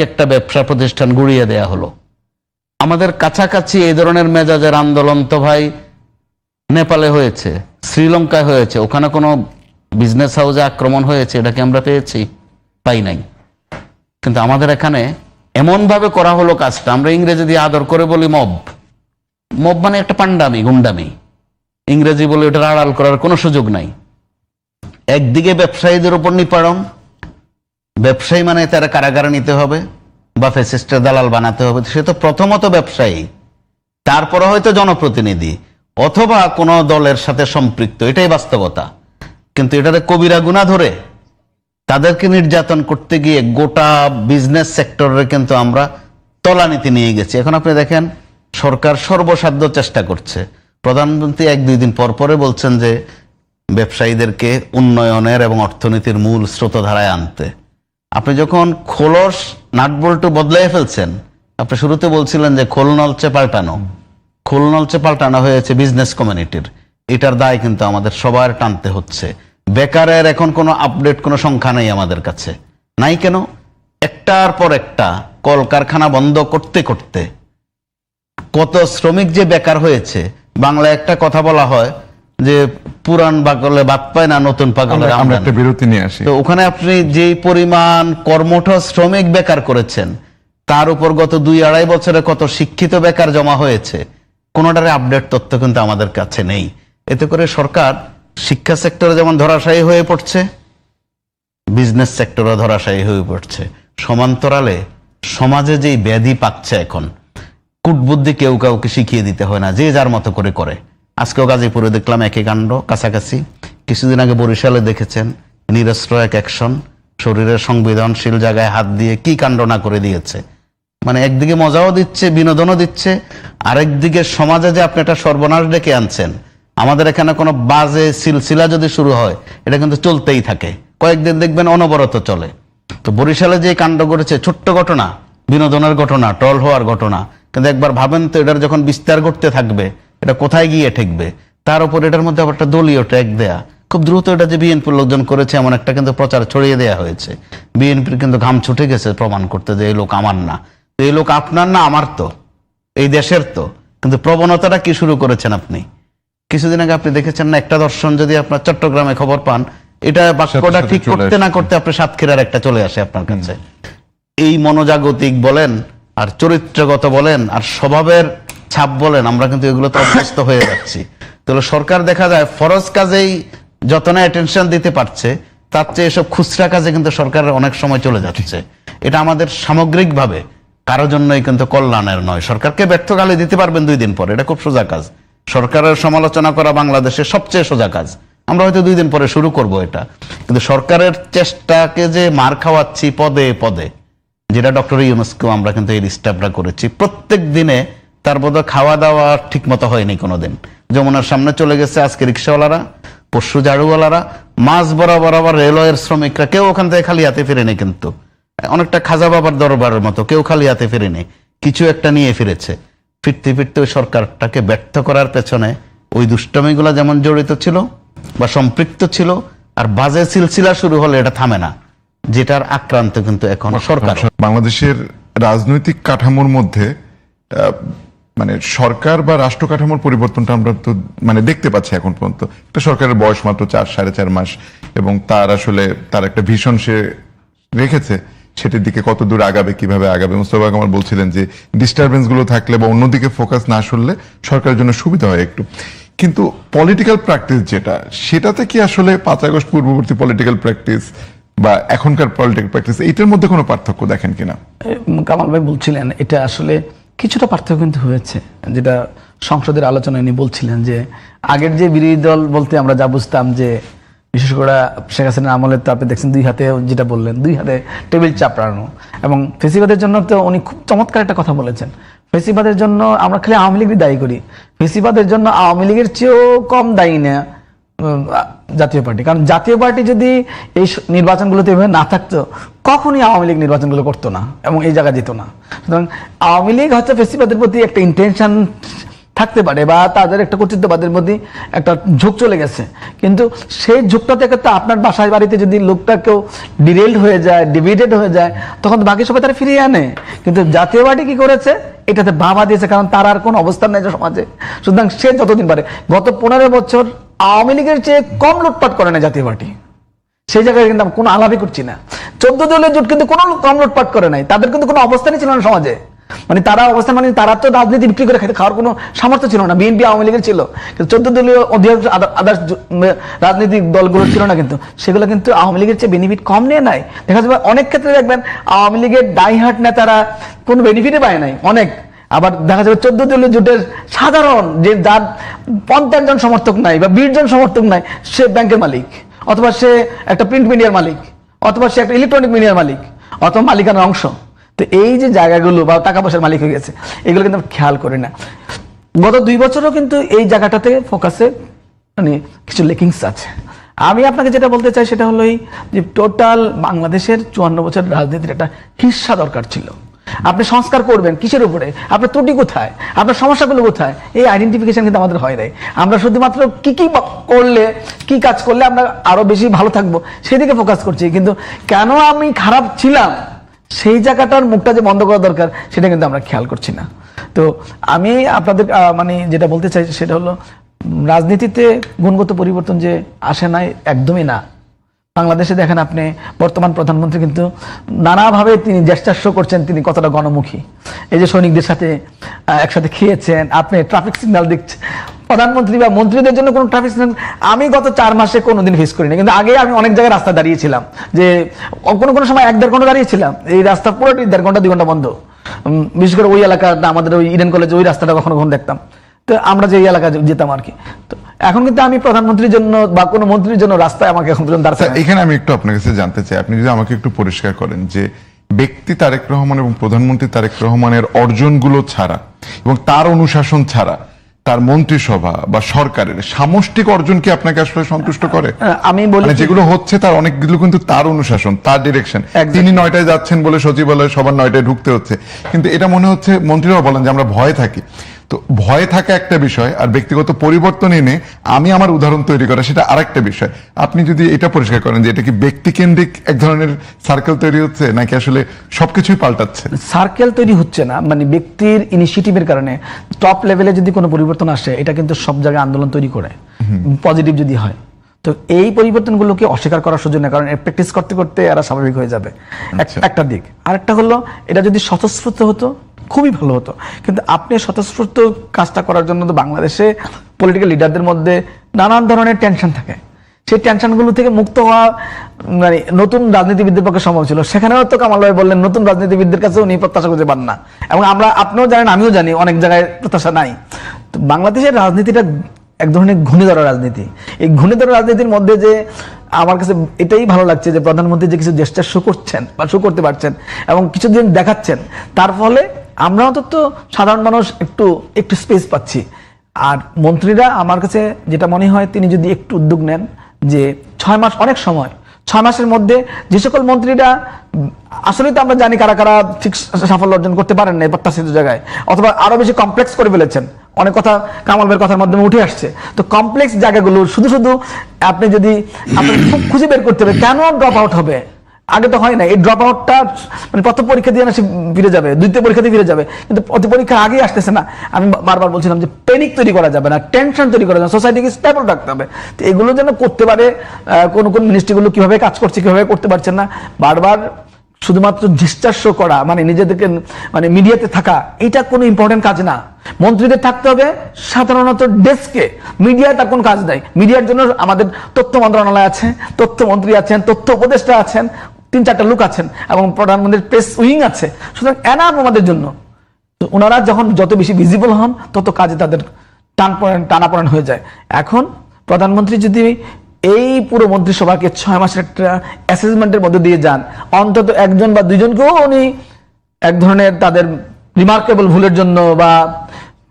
একটা ব্যবসা প্রতিষ্ঠান গুড়িয়ে দেয়া হলো। আমাদের কাছাকাছি এই ধরনের মেজাজের আন্দোলন তো ভাই নেপালে হয়েছে, শ্রীলঙ্কায় হয়েছে। ওখানে কোনো বিজনেস হাউসে আক্রমণ হয়েছে, এটাকে আমরা পেয়েছি? পাই নাই। কিন্তু আমাদের এখানে এমন ভাবে করা হলো কাজটা, আমরা ইংরেজি দিয়ে আদর করে বলি মব। মব মানে একটা পান্ডামি, গুন্ডামি। ইংরেজি বলে ওটা আড়াল করার কোনো সুযোগ নাই। একদিকে ব্যবসায়ীদের উপর নিপীড়ন, ব্যবসায়ী মানে তারা কারাগারে নিতে হবে বা ফ্যাসিস্টের দালাল বানাতে হবে। সে তো প্রথমত ব্যবসায়ী, তারপরে হয়তো জনপ্রতিনিধি অথবা কোনো দলের সাথে সম্পৃক্ত, এটাই বাস্তবতা। কিন্তু এটাতে কবিরা গুনাহ ধরে তাদেরকে নির্যাতন করতে গিয়ে গোটা বিজনেস সেক্টরে কিন্তু আমরা তলানিতে নিয়ে গেছি। এখন আপনি দেখেন সরকার সর্বসাধ্য চেষ্টা করছে। প্রধানমন্ত্রী 1-2 দিন পর পরে বলছেন যে ব্যবসায়ীদেরকে উন্নয়নের এবং অর্থনীতির মূল স্রোতধারায় আনতে। আপনি যখন খোলস নাটবল্টু বদলাই ফেলছেন, আপনি শুরুতে বলছিলেন যে খোলনলচে পাল্টানো, খোলনলচে পাল্টানো হয়েছে বিজনেস কমিউনিটির। এটার দায় কিন্তু আমাদের সবার টানতে হচ্ছে। বেকারের এখন কোনো আপডেট, কোনো সংখ্যা নেই আমাদের কাছে, নাই কেন? একটার পর একটা কলকারখানা বন্ধ করতে করতে কত শ্রমিক যে বেকার হয়েছে। বাংলায় একটা কথা বলা হয় যে পুরান পাগলে বাদ পায় না, নতুন পাগলের আমরা একটা বিরতি নিয়ে আসি। তো ওখানে আপনি যে পরিমাণ কর্মঠ শ্রমিক বেকার করেছেন, তার উপর গত 2-2.5 বছরে কত শিক্ষিত বেকার জমা হয়েছে, কোনোটার আপডেট তথ্য কিন্তু আমাদের কাছে নেই। এতে করে সরকার শিক্ষা সেক্টরে যেমন ধরাশায়ী হয়ে পড়ছে, বিজনেস সেক্টরে ধরাশায়ী হয়ে পড়ছে। সমান্তরালে সমাজে যেই ব্যাধি পাচ্ছে এখন, কূটবুদ্ধি কেউ কাউকে শিখিয়ে দিতে হয় না, যে যার মতো করে করে। আজকেও গাজীপুরে দেখলাম একই কাণ্ড, কাছাকাছি। কিছুদিন আগে বরিশালে দেখেছেন নিরস্ত্র এক অ্যাকশন, শরীরের সংবেদনশীল জায়গায় হাত দিয়ে কি কাণ্ড না করে দিয়েছে। মানে একদিকে মজাও দিচ্ছে, বিনোদনও দিচ্ছে, আরেকদিকে সমাজে যে আপনি একটা সর্বনাশ ডেকে আনছেন। আমাদের এখানে কোনো বাজে সিলসিলা যদি শুরু হয়, এটা কিন্তু চলতেই থাকে, কয়েকদিন দেখবেন অনবরত চলে। তো বরিশালে যে কাণ্ড করেছে, ছোট্ট ঘটনা, বিনোদনের ঘটনা, ট্রল হওয়ার ঘটনা, কিন্তু একবার ভাবেন তো এটার যখন বিস্তার করতে থাকবে, এটা কোথায় গিয়ে ঠেকবে। তার উপর এটার মধ্যে আবার একটা দলীয় ট্যাগ দেয়া, খুব দ্রুত এটা যে বিএনপির লোকজন করেছে এমন একটা কিন্তু প্রচার ছড়িয়ে দেওয়া হয়েছে। বিএনপির কিন্তু ঘাম ছুটে গেছে প্রমাণ করতে যে এই লোক আমার না, এই লোক আপনার না, আমার তো, এই দেশের তো। কিন্তু প্রবণতাটা কি শুরু করেছেন আপনি? কিছুদিন আগে আপনি দেখেছেন না, একটা দর্শন যদি আপনার চট্টগ্রামে খবর পান, এটা বাক্যটা ঠিক করতে না করতে আপনি সাতক্ষীরার একটা চলে আসে আপনার কাছে। এই মনোজাগতিক বলেন আর চরিত্রগত বলেন আর স্বভাবের ছাপ বলেন, আমরা কিন্তু এগুলো তো অভ্যস্ত হয়ে যাচ্ছি। তাহলে সরকার দেখা যায় ফরজ কাজেই যত না অ্যাটেনশন দিতে পারছে, তার চেয়ে এসব খুচরা কাজে কিন্তু সরকারের অনেক সময় চলে যাচ্ছে। এটা আমাদের সামগ্রিকভাবে কারোর জন্যই কিন্তু কল্যাণের নয়। সরকারকে ব্যর্থ গালি দিতে পারবেন 2 দিন পরে, এটা খুব সোজা কাজ। সরকারের সমালোচনা করা বাংলাদেশের সবচেয়ে সোজা কাজ। আমরা হয়তো 2 দিন পরে শুরু করব এটা, কিন্তু সরকারের চেষ্টাকে যে মার খাওয়াচ্ছি পদে পদে, যেটা ডক্টর ইউনূসকেও আমরা কিন্তু এই ডিস্টার্বটা করেছি। প্রত্যেক দিনে তার বোধহয় খাওয়া দাওয়া ঠিক মতো হয়নি কোনোদিন। যমুনার সামনে চলে গেছে আজকে রিক্সাওয়ালারা, পশু ঝাড়ুওয়ালারা, মাছ বরাবর আবার রেলওয়ের শ্রমিকরা, কেউ ওখান থেকে খালি হাতে ফিরেনি। কিন্তু অনেকটা খাজা বাবার দরবারের মতো কেউ খালি হাতে ফিরেনি, কিছু একটা নিয়ে ফিরেছে। ফিরতে ফিরতে ওই সরকারটাকে ব্যর্থ করার পেছনে ওই দুষ্টামিগুলা যেমন জড়িত ছিল বা সম্পৃক্ত ছিল, আর বাজে সিলসিলা শুরু হলে এটা থামে না, যেটার আক্রান্ত কিন্তু এখন সরকার। বাংলাদেশের রাজনৈতিক কাঠামোর মধ্যে মানে সরকার বা রাষ্ট্র কাঠামোর পরিবর্তনটা আমরা তো মানে দেখতে পাচ্ছি এখন পর্যন্ত। একটা সরকারের বয়স মাত্র 4-4.5 মাস, এবং তার আসলে তার একটা ভীষণ সে রেখেছে, সেটির দিকে কত দূর আগাবে, কিভাবে আগাবে। মোস্তফা কামাল বলছিলেন যে ডিস্টারবেন্স গুলো থাকলে বা অন্যদিকে ফোকাস না সরলে সরকারের জন্য সুবিধা হয় একটু। কিন্তু পলিটিক্যাল প্র্যাকটিস যেটা, সেটাতে কি আসলে 5 আগস্ট পূর্ববর্তী পলিটিক্যাল প্র্যাকটিস বা এখনকার পলিটিক্যাল প্র্যাকটিস এইটার মধ্যে কোনো পার্থক্য দেখেন কিনা? কামাল ভাই বলছিলেন এটা আসলে কিছুটা পার্থক্য কিন্তু হয়েছে, যেটা সংসদের আলোচনায় উনি বলছিলেন যে আগের যে বিরোধী দল বলতে আমরা যা বুঝতাম যে বিশেষ করে শেখ হাসিনার আমলে তো আপনি দেখছেন 2 হাতে, যেটা বললেন 2 হাতে টেবিল চাপড়ানো, এবং ফেসিবাদের জন্য তো উনি খুব চমৎকার একটা কথা বলেছেন। ফেসিবাদের জন্য আমরা খালি আওয়ামী লীগই দায়ী করি, ফেসিবাদের জন্য আওয়ামী লীগের চেয়েও কম দায়ী না জাতীয় পার্টি। কারণ জাতীয় পার্টি যদি এই নির্বাচনগুলোতে এভাবে না থাকতো কখনই আওয়ামী লীগ নির্বাচনগুলো করতো না এবং এই জায়গা যেত না। সুতরাং আওয়ামী লীগ হচ্ছে ফেসিবাদের প্রতি একটা ইন্টেনশন থাকতে পারে বা তাদের একটা কর্তৃত্ববাদের মধ্যে একটা ঝোঁক চলে গেছে, কিন্তু সেই ঝোঁকটা থেকে তো আপনার বাসায় বাড়িতে যদি লোকটা কেউ ডিরেলড হয়ে যায়, ডিভিডেড হয়ে যায়, তখন তো বাকি সবাই তারা ফিরিয়ে আনে। কিন্তু জাতীয় পার্টি কি করেছে, এটাতে বাবা দিয়েছে, কারণ তার আর কোনো অবস্থান নেই সমাজে। সুতরাং সে যতদিন পারে, গত 15 বছর আওয়ামী লীগের চেয়ে কম লুটপাট করে না জাতীয় পার্টি, সেই জায়গায় কিন্তু কোনো আলাপই করছি না। 14 দলীয় জোট কিন্তু কোনো কম লুটপাট করে নাই, তাদের কিন্তু কোনো অবস্থানই ছিল না সমাজে। মানে তারা অবস্থান, মানে তারা তো রাজনীতি বিক্রি করে খাওয়ার কোনো সামর্থ্য ছিল না। বিএনপি আওয়ামী লীগের ছিল, কিন্তু 14 দলীয় অধিকাংশ আদার্স রাজনৈতিক দলগুলো ছিল না, কিন্তু সেগুলো কিন্তু আওয়ামী লীগের চেয়ে বেনিফিট কম নিয়ে নাই। দেখা যাবে অনেক ক্ষেত্রে দেখবেন আওয়ামী লীগের ডাইহার্ট নেতারা কোনো বেনিফিটে পায় নাই অনেক। আবার দেখা যাবে 14 দলীয় জোটের সাধারণ যে যার 50 জন সমর্থক নাই বা 20 জন সমর্থক নাই, সে ব্যাংকের মালিক, অথবা সে একটা প্রিন্ট মিডিয়ার মালিক, অথবা সে একটা ইলেকট্রনিক মিডিয়ার মালিক, অথবা মালিকানার অংশ। তো এই যে জায়গাগুলো বা টাকা পয়সার মালিক হয়ে গেছে, এগুলো কিন্তু খেয়াল করে না। গত 2 বছরও কিন্তু এই জায়গাটাতে ফোকাসে মানে কিছু লেকিংস আছে। আমি আপনাকে যেটা বলতে চাই সেটা হলো এই যে টোটাল বাংলাদেশের 54 বছর রাজনীতির একটা হিস্সা দরকার ছিল। আপনি সংস্কার করবেন কিসের উপরে, আপনার ত্রুটি কোথায়, আপনার সমস্যাগুলো কোথায়, এই আইডেন্টিফিকেশন কিন্তু আমাদের হয় নাই। আমরা শুধুমাত্র কি করলে, কি কাজ করলে আমরা আরো বেশি ভালো থাকবো সেদিকে ফোকাস করছি, কিন্তু কেন আমি খারাপ ছিলাম সেই জায়গাটার মুখটা যে বন্ধ করা দরকার সেটা কিন্তু আমরা খেয়াল করছি না। তো আমি আপনাদের মানে যেটা বলতে চাই সেটা হলো রাজনীতিতে গুণগত পরিবর্তন যে আসে নাই, একদমই না। বাংলাদেশে দেখেন আপনি বর্তমান প্রধানমন্ত্রী কিন্তু নানাভাবে তিনি জেস্টার শো করছেন তিনি কতটা গণমুখী। এই যে সৈনিকদের সাথে একসাথে খেয়েছেন, আপনি ট্রাফিক সিগন্যাল দিচ্ছেন, প্রধানমন্ত্রী বা মন্ত্রীদের জন্য কোনো ট্রাফিক সিগন্যাল আমি গত 4 মাসে কোনোদিন ফেস করিনি। কিন্তু আগে আমি অনেক জায়গায় রাস্তা দাঁড়িয়েছিলাম, যে কোনো সময় 1-1.5 ঘন্টা দাঁড়িয়েছিলাম, এই রাস্তা পুরোটি 1.5 ঘন্টা 2 ঘন্টা বন্ধ। বিশেষ করে ওই এলাকাটা আমাদের ওই ইডেন কলেজে ওই রাস্তাটা কখনো কখনো দেখতাম, তো আমরা যে এলাকায় যেতাম আর কি। তো এখন কিন্তু আমি প্রধানমন্ত্রীর জন্য বা কোনো মন্ত্রীর জন্য রাস্তায় আমাকে এখন পর্যন্ত এখানে আমি একটু আপনার কাছে জানতে চাই, আপনি যদি আমাকে একটু পরিষ্কার করেন যে ব্যক্তি তারেক রহমান এবং প্রধানমন্ত্রী তারেক রহমানের অর্জনগুলো ছাড়া এবং তার অনুশাসন ছাড়া তার মন্ত্রিসভা বা সরকারের সামষ্টিক অর্জন কি আপনাকে আসলে সন্তুষ্ট করে? আমি বলি যেগুলো হচ্ছে তার অনেকগুলো কিন্তু তার অনুশাসন, তার ডিরেকশন। তিনি 9টায় যাচ্ছেন বলে সচিবালয়ে সবার 9টায় ঢুকতে হচ্ছে, কিন্তু এটা মনে হচ্ছে মন্ত্রীরাও বলেন যে আমরা ভয়ে থাকি। তো ভয়ে থাকা একটা বিষয়, আর ব্যক্তিগত পরিবর্তন এনে আমি আমার উদাহরণ তৈরি করা সেটা আরেকটা বিষয়। আপনি যদি এটা পরিষ্কার করেন যে এটা কি ব্যক্তিকেন্দ্রিক এক ধরনের সার্কেল তৈরি হচ্ছে নাকি আসলে সবকিছুই পাল্টাচ্ছে? সার্কেল তৈরি হচ্ছে না, মানে ব্যক্তির ইনিশিয়েটিভের কারণে টপ লেভেলে যদি কোনো পরিবর্তন আসে এটা কিন্তু সব জায়গায় আন্দোলন তৈরি করে, পজিটিভ যদি হয়। তো এই পরিবর্তনগুলোকে অস্বীকার করার সুযোগ নেই, কারণ প্র্যাকটিস করতে করতে এরা স্বাভাবিক হয়ে যাবে। একটা দিক। আরেকটা হলো এটা যদি স্বতঃস্ফূর্ত হতো খুবই ভালো হতো, কিন্তু আপনি স্বতঃস্ফূর্ত কাজটা করার জন্য তো বাংলাদেশে পলিটিক্যাল লিডারদের মধ্যে নানান ধরনের টেনশন থাকে। সেই টেনশনগুলো থেকে মুক্ত হওয়া মানে নতুন রাজনীতিবিদদের পক্ষে সম্ভব ছিল। সেখানেও তো কামাল ভাই বললেন নতুন রাজনীতিবিদদের কাছে উনি প্রত্যাশা করতে পারেন না, এবং আপনিও জানেন আমিও জানি অনেক জায়গায় প্রত্যাশা নাই। তো বাংলাদেশের রাজনীতিটা এক ধরনের ঘূর্ণিধরা রাজনীতি। এই ঘূর্ণিধরা রাজনীতির মধ্যে যে আমার কাছে এটাই ভালো লাগছে যে প্রধানমন্ত্রী যে কিছু জেস্টার শো করছেন বা শো করতে পারছেন এবং কিছুদিন দেখাচ্ছেন, তার ফলে আমরা অন্তত সাধারণ মানুষ একটু স্পেস পাচ্ছি। আর মন্ত্রীরা আমার কাছে যেটা মনে হয় তিনি যদি একটু উদ্যোগ নেন যে 6 মাস অনেক সময়, 6 মাসের মধ্যে যে সকল মন্ত্রীরা আসলে তো আমরা জানি কারা কারা ঠিক সাফল্য অর্জন করতে পারেন না প্রত্যাশিত জায়গায়, অথবা আরো বেশি কমপ্লেক্স করে ফেলেছেন, অনেক কথা কামাল ভাইয়ের কথার মাধ্যমে উঠে আসছে। তো কমপ্লেক্স জায়গাগুলো শুধু আপনি যদি আপনি খুব খুঁজে বের করতে হবে কেন ড্রপ আউট হবে। আগে তো হয় না, এই ড্রপ আউটটা মানে প্রথম পরীক্ষা দিয়ে না সে ফিরে যাবে, দ্বিতীয় পরীক্ষা দিয়ে ফিরে যাবে, কিন্তু প্রতি পরীক্ষা আগেই আসতেছে না। আমি বারবার বলছিলাম যে প্যানিক তৈরি করা যাবে না, টেনশন তৈরি করা যাবে, সোসাইটিকে স্টেবল রাখতে হবে। তো এগুলো যেন করতে পারে কোন মিনিস্ট্রিগুলো কিভাবে কাজ করছে, কিভাবে করতে পারছেন না, বারবার শুধুমাত্র ডিসচার্জ শো করা, মানে নিজেদেরকে মানে মিডিয়াতে থাকা, এটা কোনো ইম্পর্টেন্ট কাজ না। মন্ত্রীদের থাকতে হবে সাধারণত ডেস্কে, মিডিয়ায় তার কোনো কাজ নাই। মিডিয়ার জন্য আমাদের তথ্য মন্ত্রণালয় আছে, তথ্যমন্ত্রী আছেন, তথ্য উপদেষ্টা আছেন, 3-4টা লোক আছেন, এবং প্রধানমন্ত্রীর প্রেস উইং আছে। সুতরাং এনাফ আমাদের জন্য। তো ওনারা যখন যত বেশি ভিজিবল হন, তত কাজে তাদের টানাপোড়েন হয়ে যায়। এখন প্রধানমন্ত্রী যদি এই পুরো মন্ত্রিসভাকে 6 মাসের একটা অ্যাসেসমেন্টের মধ্যে দিয়ে যান, অন্তত 1জন বা 2জনকেও উনি এক ধরনের তাদের রিমার্কেবল ভুলের জন্য বা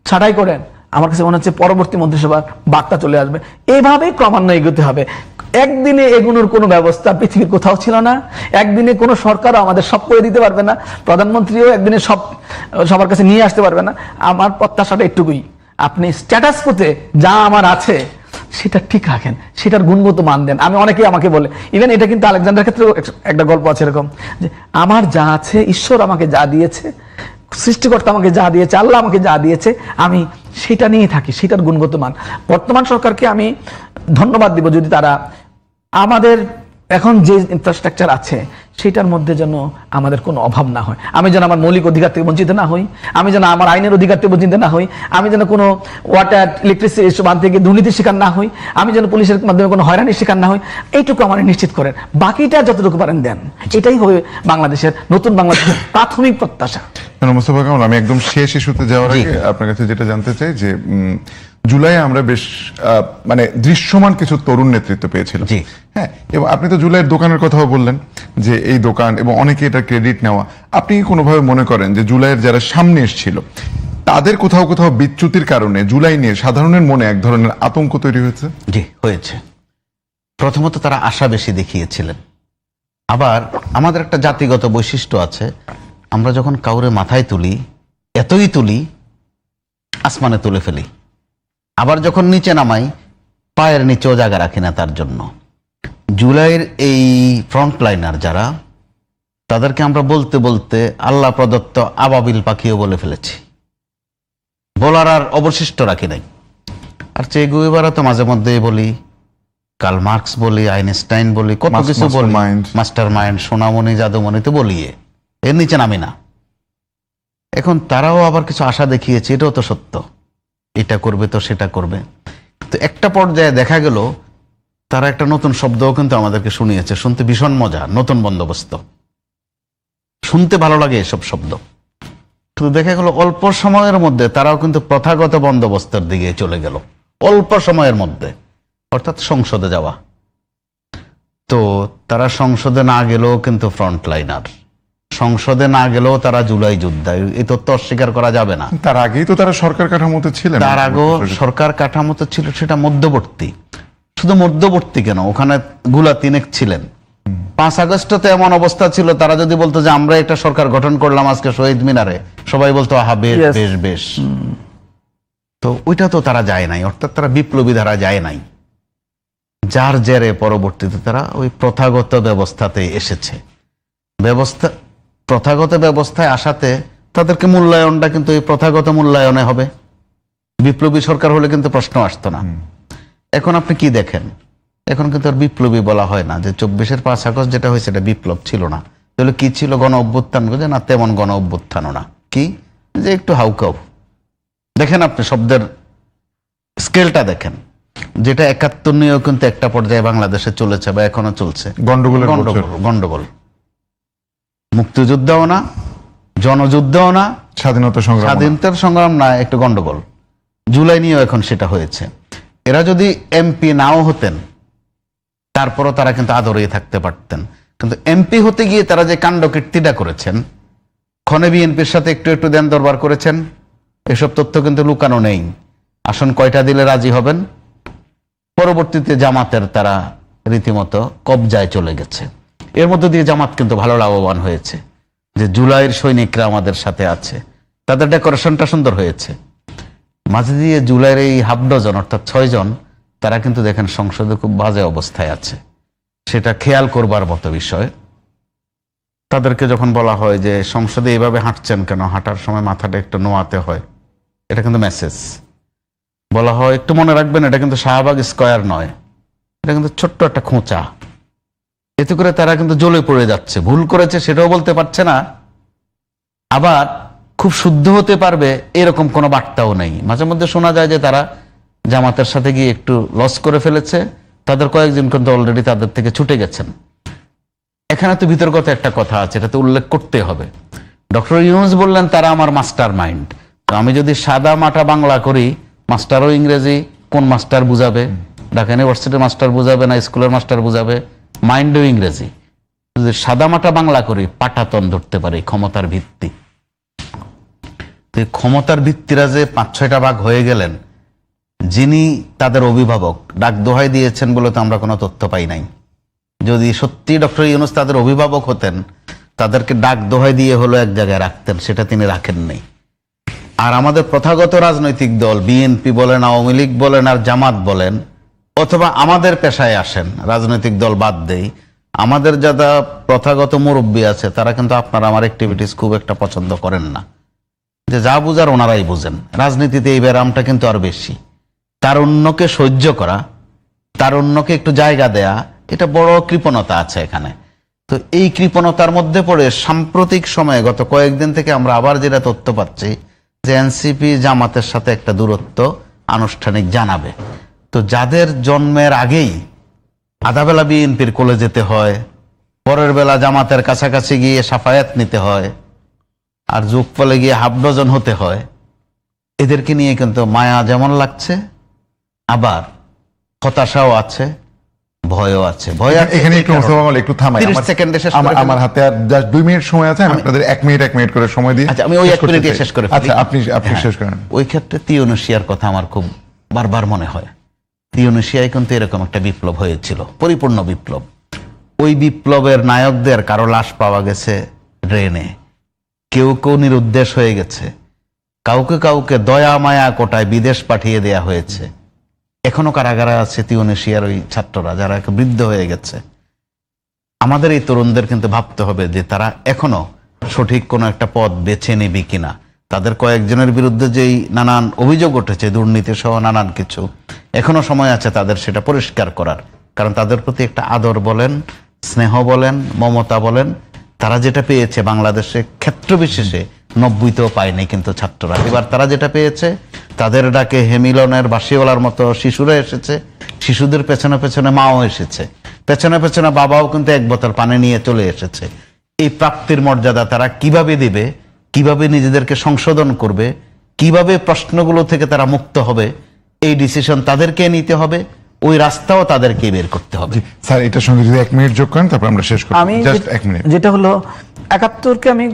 ছাঁটাই করেন, আমার কাছে মনে হচ্ছে পরবর্তী মন্ত্রিসভার বার্তা চলে আসবে। এইভাবেই ক্রমান্বয়ে এগোতে হবে। একদিনে এগুনোর কোনো ব্যবস্থা পৃথিবীর কোথাও ছিল না। একদিনে কোনো সরকারও আমাদের সব করে দিতে পারবে না, প্রধানমন্ত্রীও একদিনে সবার কাছে নিয়ে আসতে পারবে না। আমার প্রত্যাশাটা একটুকুই, আপনি স্ট্যাটাস কোতে যা আমার আছে সেটা ঠিক রাখেন, সেটার গুণগত মান দেন। আমি অনেকেই আমাকে বলে, ইভেন এটা কিন্তু আলেকজান্ডার ক্ষেত্রে একটা গল্প আছে এরকম, যে আমার যা আছে, ঈশ্বর আমাকে যা দিয়েছে, সৃষ্টিকর্তা আমাকে যা দিয়েছে, আল্লাহ আমাকে যা দিয়েছে, আমি সেটা নিয়ে থাকি, সেটার গুণগত মান। বর্তমান সরকারকে আমি ধন্যবাদ দিব যদি তারা আমাদের এখন যে ইনফ্রাস্ট্রাকচার আছে সেটার মধ্যে যেন আমাদের কোনো অভাব না হয়। আমি যেন আমার মৌলিক অধিকার থেকে বঞ্চিত না হই, আমি যেন আমার আইনের অধিকার থেকে বঞ্চিত না হই, আমি যেন কোনো ওয়াটার ইলেকট্রিসিটি এসব থেকে দুর্নীতির শিকার না হই, আমি যেন পুলিশের মাধ্যমে কোনো হয়রানির শিকার না হই। এইটুকু আমার নিশ্চিত করেন, বাকিটা যতটুকু পারেন দেন। এটাই হবে বাংলাদেশের নতুন বাংলাদেশের প্রাথমিক প্রত্যাশা। মোস্তফা কামাল, আমি একদম শেষ ইস্যুতে যাওয়ার আগে আপনার কাছে যেটা জানতে চাই যে জুলাই আমরা বেশ মানে দৃশ্যমান কিছু তরুণ নেতৃত্ব পেয়েছিলাম। হ্যাঁ, এবং আপনি তো জুলাইয়ের দোকানের কথাও বললেন যে এই দোকান এবং অনেকে এটা ক্রেডিট নেওয়া। আপনি কি কোনোভাবে মনে করেন যে জুলাইয়ের যারা সামনে এসেছিল তাদের কোথাও কোথাও বিচ্যুতির কারণে জুলাই নিয়ে সাধারণের মনে এক ধরনের আতঙ্ক তৈরি হয়েছে? জি, হয়েছে। প্রথমত তারা আশা বেশি দেখিয়েছিলেন। আবার আমাদের একটা জাতিগত বৈশিষ্ট্য আছে, আমরা যখন কাউরে মাথায় তুলি, এতই তুলি আসমানে তুলে ফেলি, আবার যখন নিচে নামাই পায়ের নিচেও জায়গা রাখি না তার জন্য। জুলাইয়ের এই ফ্রন্টলাইনার যারা, তাদেরকে আমরা বলতে বলতে আল্লাহ প্রদত্ত আবাবিল পাখিও বলে ফেলেছি, বলার আর অবশিষ্ট রাখি নাই। আর চে গুয়েভারা তো মাঝে মধ্যেই বলি, কার্ল মার্কস বলি, আইনস্টাইন বলি, কত কিছু বলি, মাস্টার মাইন্ড, সোনামণি, জাদুমণি তো বলি, এর নিচে নামি না। এখন তারাও আবার কিছু আশা দেখিয়েছে, এটাও তো সত্য, এটা করবে তো সেটা করবে। তো একটা পর্যায়ে দেখা গেল তারা একটা নতুন শব্দও কিন্তু আমাদেরকে শুনিয়েছে, শুনতে ভীষণ মজা, নতুন বন্দোবস্ত। শুনতে ভালো লাগে এসব শব্দ, কিন্তু দেখা গেল অল্প সময়ের মধ্যে তারাও কিন্তু প্রথাগত বন্দোবস্তের দিকে চলে গেল, অল্প সময়ের মধ্যে, অর্থাৎ সংসদে যাওয়া। তো তারা সংসদে না গেলেও কিন্তু ফ্রন্টলাইনার, সংসদে না গেলেও তারা জুলাই যোদ্ধা, এই তথ্য অস্বীকার করা যাবে না। তার আগেই তো তারা সরকার কাঠামোতে ছিলেন, তার আগেও সরকার কাঠামোতে ছিল, সেটা মধ্যবর্তী। শুধু মধ্যবর্তী কেন, ওখানে গুলা তিনেক ছিলেন। 5 আগস্টে এমন অবস্থা ছিল, তারা যদি বলতো যে আমরা একটা সরকার গঠন করলাম আজকে শহীদ মিনারে, সবাই বলতো আহা বেশ বেশ বেশ। তো ওইটা তো তারা যায় নাই, অর্থাৎ তারা বিপ্লবী ধারা যায় নাই, যার জেরে পরবর্তীতে তারা ওই প্রথাগত ব্যবস্থাতে এসেছে। প্রথাগত ব্যবস্থায় আসাতে তাদেরকে মূল্যায়নটা কিন্তু এই প্রথাগত মূল্যায়নে হবে। বিপ্লবী সরকার হলে কিন্তু প্রশ্ন আসতো না। এখন আপনি কি দেখেন, এখন কিন্তু আর বিপ্লবী বলা হয় না, যে 24-এর 5 আগস্ট যেটা হয়েছে এটা বিপ্লব ছিল না। তাহলে কি ছিল, গণ অভ্যুত্থান? না, তেমন গণ অভ্যুত্থানও না, কি যে একটু হাউকাউ। দেখেন আপনি শব্দের স্কেলটা দেখেন, যেটা 71 নিয়েও কিন্তু একটা পর্যায়ে বাংলাদেশে চলেছে বা এখনো চলছে গন্ডগোল। মুক্তিযুদ্ধও না, জনযুদ্ধও না, স্বাধীনতার সংগ্রাম না, একটু গন্ডগোল। জুলাই নিয়েও এখন সেটা হয়েছে। এরা যদি এমপি নাও হতেন তারপরও তারা কিন্তু আদরিয়ে থাকতে পারতেন, কিন্তু এমপি হতে গিয়ে তারা যে কাণ্ড কীর্তিটা করেছেন, ক্ষণে বিএনপির সাথে একটু একটু দেন দরবার করেছেন, এসব তথ্য কিন্তু লুকানো নেই। আসন কয়টা দিলে রাজি হবেন, পরবর্তীতে জামাতের তারা রীতিমতো কবজায় চলে গেছে। এর মধ্যে দিয়ে জামাত কিন্তু ভালো লাভবান হয়েছে, যে জুলাইয়ের সৈনিকরা আমাদের সাথে আছে, তাদের ডেকোরেশনটা সুন্দর হয়েছে। মাঝে দিয়ে জুলাইয়ের এই হাফ ডজন অর্থাৎ 6 জন, তারা কিন্তু দেখেন সংসদে খুব বাজে অবস্থায় আছে, সেটা খেয়াল করবার মতো বিষয়। তাদেরকে যখন বলা হয় যে সংসদে এইভাবে হাঁটছেন কেন, হাঁটার সময় মাথাটা একটু নোয়াতে হয়, এটা কিন্তু মেসেজ। বলা হয় একটু মনে রাখবেন, এটা কিন্তু শাহবাগ স্কয়ার নয়, এটা কিন্তু ছোট্ট একটা খোঁচা। এতে করে তারা কিন্তু জ্বলে পড়ে যাচ্ছে, ভুল করেছে সেটাও বলতে পারছে না, আবার খুব শুদ্ধ হতে পারবে এরকম কোনো বার্তাও নেই। মাঝে মধ্যে শোনা যায় যে তারা জামাতের সাথে গিয়ে একটু লস করে ফেলেছে, তাদের কয়েকজন কিন্তু অলরেডি তাদের থেকে ছুটে গেছেন। এখানে তো বিতর্কত একটা কথা আছে, এটা তো উল্লেখ করতে হবে। ডক্টর ইউনূস বললেন তারা আমার মাস্টার মাইন্ড। তো আমি যদি সাদা মাটা বাংলা করি, মাস্টারও ইংরেজি, কোন মাস্টার বুঝাবে? ঢাকা ইউনিভার্সিটির মাস্টার বুঝাবে না স্কুলের মাস্টার বুঝাবে? মাইন্ডও ইংরেজি। যদি সাদা মাটা বাংলা করি, পাটাতন ধরতে পারে ক্ষমতার ভিত্তি। তো এই ক্ষমতার ভিত্তিরা যে 5-6টা ভাগ হয়ে গেলেন, যিনি তাদের অভিভাবক ডাক দোহাই দিয়েছেন বলে তো আমরা কোনো তথ্য পাই নাই। যদি সত্যি ডক্টর ইউনূস তাদের অভিভাবক হতেন, তাদেরকে ডাক দোহাই দিয়ে হলো এক জায়গায় রাখতেন, সেটা তিনি রাখেননি। আর আমাদের প্রথাগত রাজনৈতিক দল বিএনপি বলেন, আওয়ামী লীগ বলেন আর জামাত বলেন, অথবা আমাদের পেশায় আসেন, রাজনৈতিক দল বাদ দেই, আমাদের যারা প্রথাগত মুরব্বী আছে তারা কিন্তু আপনার আমার অ্যাক্টিভিটিস খুব একটা পছন্দ করেন না। যে যা বুঝার ওনারাই বুঝেন। রাজনীতিতে এই ব্যারামটা কিন্তু আর বেশি। তারুণ্যকে সহ্য করা, তারুণ্যকে একটু জায়গা দেয়া, এটা বড় কৃপণতা আছে এখানে। তো এই কৃপণতার মধ্যে পড়ে সাম্প্রতিক সময়ে গত কয়েকদিন থেকে আমরা আবার যেটা তথ্য পাচ্ছি যে এনসিপি জামাতের সাথে একটা দূরত্ব আনুষ্ঠানিক জানাবে। তো যাদের জন্মের আগেই আধাবেলা বিএনপির কোলে যেতে হয়, পরের বেলা জামাতের কাছাকাছি গিয়ে সাফায়াত নিতে হয়, আর যোগফলে গিয়ে হাফ ডজন হতে হয়, এদেরকে নিয়ে কিন্তু মায়া যেমন লাগছে, আবার হতাশাও আছে, ভয়ও আছে। ভয় আছে। এখানে একটু মোস্তফা কামাল একটু থামাই, 30 সেকেন্ডে শেষ করে আমার হাতে আর জাস্ট 2 মিনিট সময় আছে, আমি আপনাদের 1 মিনিট করে সময় দিই। আচ্ছা, আমি ওই 1 মিনিটে শেষ করে ফেলি। আচ্ছা, আপনি শেষ করেন। ওই ক্ষেত্রে তিউনিসিয়ার কথা আমার খুব বারবার মনে হয়। তিউনিসিয়ায় কিন্তু এরকম একটা বিপ্লব হয়েছিল, পরিপূর্ণ বিপ্লব। ওই বিপ্লবের নায়কদের কারো লাশ পাওয়া গেছে ড্রেনে, কেউ কেউ নিরুদ্দেশ হয়ে গেছে, কাউকে কাউকে দয়া মায়া কোটায় বিদেশ পাঠিয়ে দেয়া হয়েছে। এখনো কারাগারে আছে তিউনিসিয়ার ওই ছাত্ররা যারা বৃদ্ধ হয়ে গেছে। আমাদের এই তরুণদের কিন্তু ভাবতে হবে যে তারা এখনো সঠিক কোনো একটা পথ বেছে নেবে কিনা। তাদের কয়েকজনের বিরুদ্ধে যেই নানান অভিযোগ উঠেছে, দুর্নীতি সহ নানান কিছু, এখনো সময় আছে তাদের সেটা পরিষ্কার করার। কারণ তাদের প্রতি একটা আদর বলেন, স্নেহ বলেন, মমতা বলেন, তারা যেটা পেয়েছে বাংলাদেশে ক্ষেত্র বিশেষে 90তেও পায়নি কিন্তু ছাত্ররা। এবার তারা যেটা পেয়েছে, তাদের ডাকে হেমিলনের বাঁশিওয়ালার মতো শিশুরা এসেছে, শিশুদের পেছনে পেছনে মাও এসেছে, পেছনে পেছনে বাবাও কিন্তু 1 বোতল পানি নিয়ে চলে এসেছে। এই প্রাপ্তির মর্যাদা তারা কিভাবে দিবে, কিভাবে নিজেদেরকে সংশোধন করবে, কিভাবে প্রশ্নগুলো থেকে তারা মুক্ত হবে, এই ডিসিশন তাদেরকে নিতে হবে, ওই রাস্তাও তাদেরকে বের করতে হবে। স্যার, এটার সঙ্গে যদি 1 মিনিট যোগ করেন তারপর আমরা শেষ করি। আমি জাস্ট 1 মিনিট। যেটা হলো 71কে আমি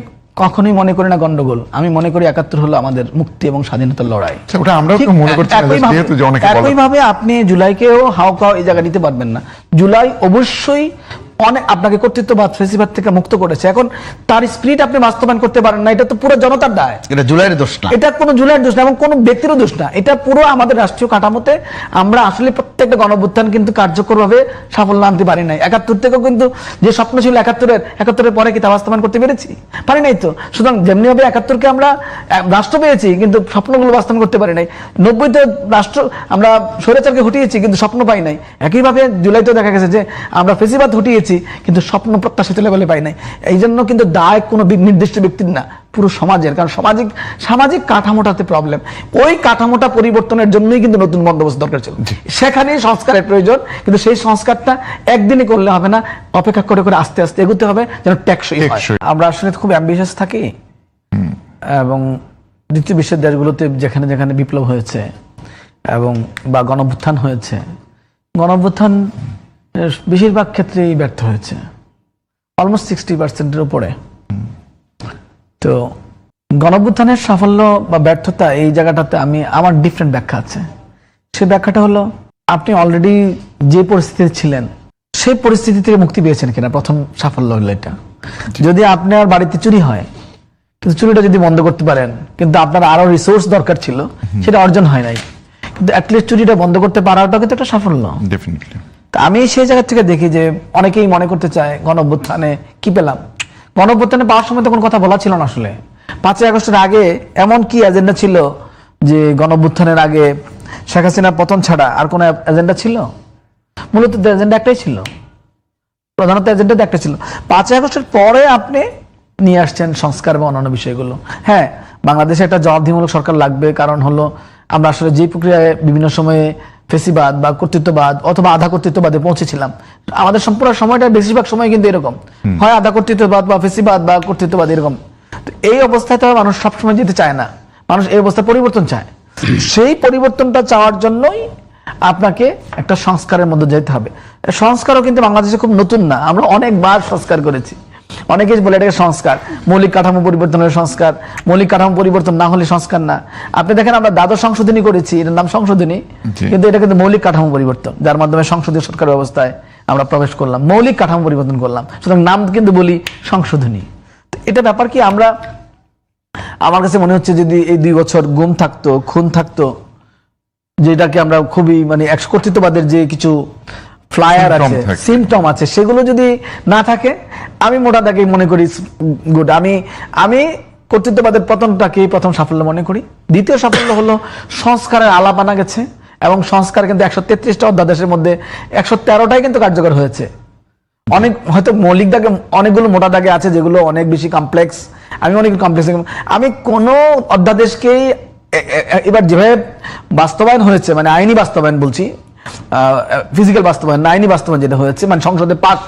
কখনোই মনে করি না গন্ডগোল। আমি মনে করি 71 হলো আমাদের মুক্তি এবং স্বাধীনতার লড়াই। ওটা আমরাও তো মনে করছি, যেহেতু যে অনেকে বলে। একইভাবে আপনি জুলাইকেও হাওকাও এই জায়গা দিতে পারবেন না। জুলাই অবশ্যই অনেক আপনাকে কর্তৃত্ববাদ ফেসিবাদ থেকে মুক্ত করেছে। এখন তার স্পিরিট আপনি বাস্তবায়ন করতে পারেন না, এটা তো পুরো জনতার দায়। এটা জুলাইয়ের দোষ না, এটা কোনো জুলাইয়ের দোষ না এবং কোনো ব্যক্তিরও দোষ না। এটা পুরো আমাদের রাষ্ট্রীয় কাঠামোতে আমরা আসলে প্রত্যেকটা গণঅভ্যুত্থান কিন্তু কার্যকরভাবে সাফল্য আনতে পারি নাই। 71 থেকেও কিন্তু যে স্বপ্ন ছিল 71-এর পরে কি তা বাস্তবায়ন করতে পেরেছি? পারি নাই তো। সুতরাং যেমনিভাবে 71কে আমরা রাষ্ট্র পেয়েছি কিন্তু স্বপ্নগুলো বাস্তবায়ন করতে পারি নাই। 90তে রাষ্ট্র আমরা স্বৈরাচারকে হটিয়েছি কিন্তু স্বপ্ন পাই নাই। একইভাবে জুলাইতেও দেখা গেছে যে আমরা ফেসিবাদ হটিয়েছি কিন্তু স্বপ্ন প্রত্যাশিত লেভেলে পাই নাই। এই জন্য কিন্তু দায় কোনো নির্দিষ্ট ব্যক্তির না, পুরো সমাজের। কারণ সামাজিক কাঠামোটাতে প্রবলেম। ওই কাঠামোটা পরিবর্তনের জন্যই কিন্তু নতুন বন্দোবস্ত দরকার ছিল। সেখানেই সংস্কারের প্রয়োজন, কিন্তু সেই সংস্কারটা একদিনে করলে হবে না, অপেক্ষা করে করে আস্তে আস্তে এগোতে হবে যেন টেকসই হয়। আমরা আসলে খুব অ্যাম্বিশাস থাকি এবং দ্বিতীয় বিশ্বের দেশগুলোতে যেখানে যেখানে বিপ্লব হয়েছে এবং বা গণঅভ্যুত্থান হয়েছে, গণঅভ্যুত্থান বেশিরভাগ ক্ষেত্রেই ব্যর্থ হয়েছে, অলমোস্ট 60%-এর উপরে। তো গণঅভ্যুত্থানের সাফল্য বা ব্যর্থতা এই জায়গাটাতে আমার ডিফারেন্ট ব্যাখ্যা আছে। সেই ব্যাখ্যাটা হলো আপনি অলরেডি যে পরিস্থিতিতে ছিলেন সেই পরিস্থিতি থেকে মুক্তি পেয়েছেন কিনা, প্রথম সাফল্য হলো এটা। যদি আপনার বাড়িতে চুরি হয় কিন্তু চুরিটা যদি বন্ধ করতে পারেন, কিন্তু আপনার আরো রিসোর্স দরকার ছিল, সেটা অর্জন হয় নাই, কিন্তু অ্যাটলিস্ট চুরিটা বন্ধ করতে পারাটা কিন্তু একটা সাফল্য। ডেফিনেটলি। আমি সেই জায়গা থেকে দেখি যে অনেকেই মনে করতে চায় গণঅভ্যুত্থানে কি পেলাম। গণঅভ্যুত্থানে পাওয়ার সময় তো কোনো কথা বলা ছিল না। আসলে 5ই আগস্টের আগে এমন কি এজেন্ডা ছিল যে গণঅভ্যুত্থানের আগে শেখ হাসিনার পতন ছাড়া আর কোনো এজেন্ডা ছিল? মূলত এজেন্ডা একটাই ছিল, প্রধানত এজেন্ডা একটা ছিল। 5ই আগস্টের পরে আপনি নিয়ে আসছেন সংস্কার এবং অন্যান্য বিষয়গুলো। হ্যাঁ, বাংলাদেশে একটা জবাবদিহিমূলক সরকার লাগবে, কারণ হলো আমরা আসলে যে প্রক্রিয়ায় বিভিন্ন সময়ে ফেসিবাদ বা কর্তৃত্ববাদ অথবা আধা কর্তৃত্ববাদে পৌঁছেছিলাম, আমাদের সম্পূর্ণ সময়টা বেশিরভাগ সময় কিন্তু এরকম হয় আধা কর্তৃত্ববাদ বা ফেসিবাদ বা কর্তৃত্ববাদ এরকম। তো এই অবস্থায় তো মানুষ সবসময় যেতে চায় না, মানুষ এই অবস্থা পরিবর্তন চায়। সেই পরিবর্তনটা চাওয়ার জন্যই আপনাকে একটা সংস্কারের মধ্যে যেতে হবে। সংস্কারও কিন্তু বাংলাদেশে খুব নতুন না, আমরা অনেকবার সংস্কার করেছি। অনেকেই বলে এটাকে সংস্কার, মৌলিক কাঠামো পরিবর্তনের সংস্কার, মৌলিক কাঠামো পরিবর্তন না হলে সংস্কার না। আপনি দেখেন আমরা দ্বাদশ সংশোধনী করেছি, এটার নাম সংশোধনী, কিন্তু এটা কিন্তু মৌলিক কাঠামো পরিবর্তন, যার মাধ্যমে সংসদীয় সরকার ব্যবস্থায় আমরা প্রবেশ করলাম, মৌলিক কাঠামো পরিবর্তন করলাম। সুতরাং নাম কিন্তু বলি সংশোধনী। এটা ব্যাপার কি, আমরা আমার কাছে মনে হচ্ছে যদি এই 2 বছর গুম থাকতো, খুন থাকতো, যেটাকে আমরা খুবই মানে কর্তৃত্ববাদের যে কিছু ফ্লায়ার আছে, সিমটম আছে, সেগুলো যদি না থাকে, আমি মোটা দাগে মনে করি গুড। আমি কর্তৃত্ববাদের পতনটাকে প্রথম সাফল্য মনে করি। দ্বিতীয় সাফল্য হলো সংস্কারের আলাপ আনা গেছে, এবং সংস্কার কিন্তু 133টা অধ্যাদেশের মধ্যে 113টাই কিন্তু কার্যকর হয়েছে। অনেক হয়তো মৌলিক দাগে অনেকগুলো মোটা দাগে আছে যেগুলো অনেক বেশি কমপ্লেক্স, আমি কোনো অধ্যাদেশকেই এবার যেভাবে বাস্তবায়ন হয়েছে, মানে আইনি বাস্তবায়ন বলছি, ফিজিক্যাল বাস্তবায়ন না, আইনি বাস্তবায়ন যেটা হয়েছে মানে সংসদে পাস,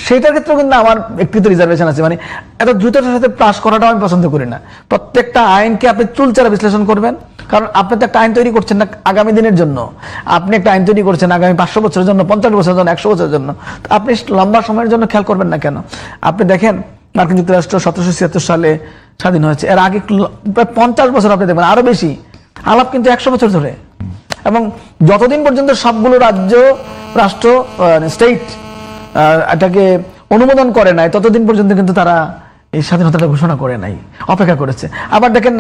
সেটার ক্ষেত্রে কিন্তু আমার একটু রিজার্ভেশন আছে। মানে এত দ্রুততার সাথে পাস করাটাও আমি পছন্দ করি না। প্রত্যেকটা আইনকে আপনি চুলচারা বিশ্লেষণ করবেন, কারণ আপনি তো একটা আইন তৈরি করছেন না আগামী দিনের জন্য, আপনি একটা আইন তৈরি করছেন আগামী 500 বছরের জন্য, 50 বছরের জন্য, 100 বছরের জন্য। আপনি লম্বা সময়ের জন্য খেয়াল করবেন না কেন? আপনি দেখেন মার্কিন যুক্তরাষ্ট্র 1776 সালে স্বাধীন হয়েছে, এর আগে প্রায় 50 বছর আপনি দেখবেন, আরো বেশি আলাপ কিন্তু 100 বছর ধরে। এবং যতদিন পর্যন্ত সবগুলো রাষ্ট্র স্টেট এটাকে অনুমোদন করে নাই, ততদিন পর্যন্ত কিন্তু তারা এই স্বাধীনতাটা ঘোষণা করে নাই, অপেক্ষা করেছে। আবার দেখেন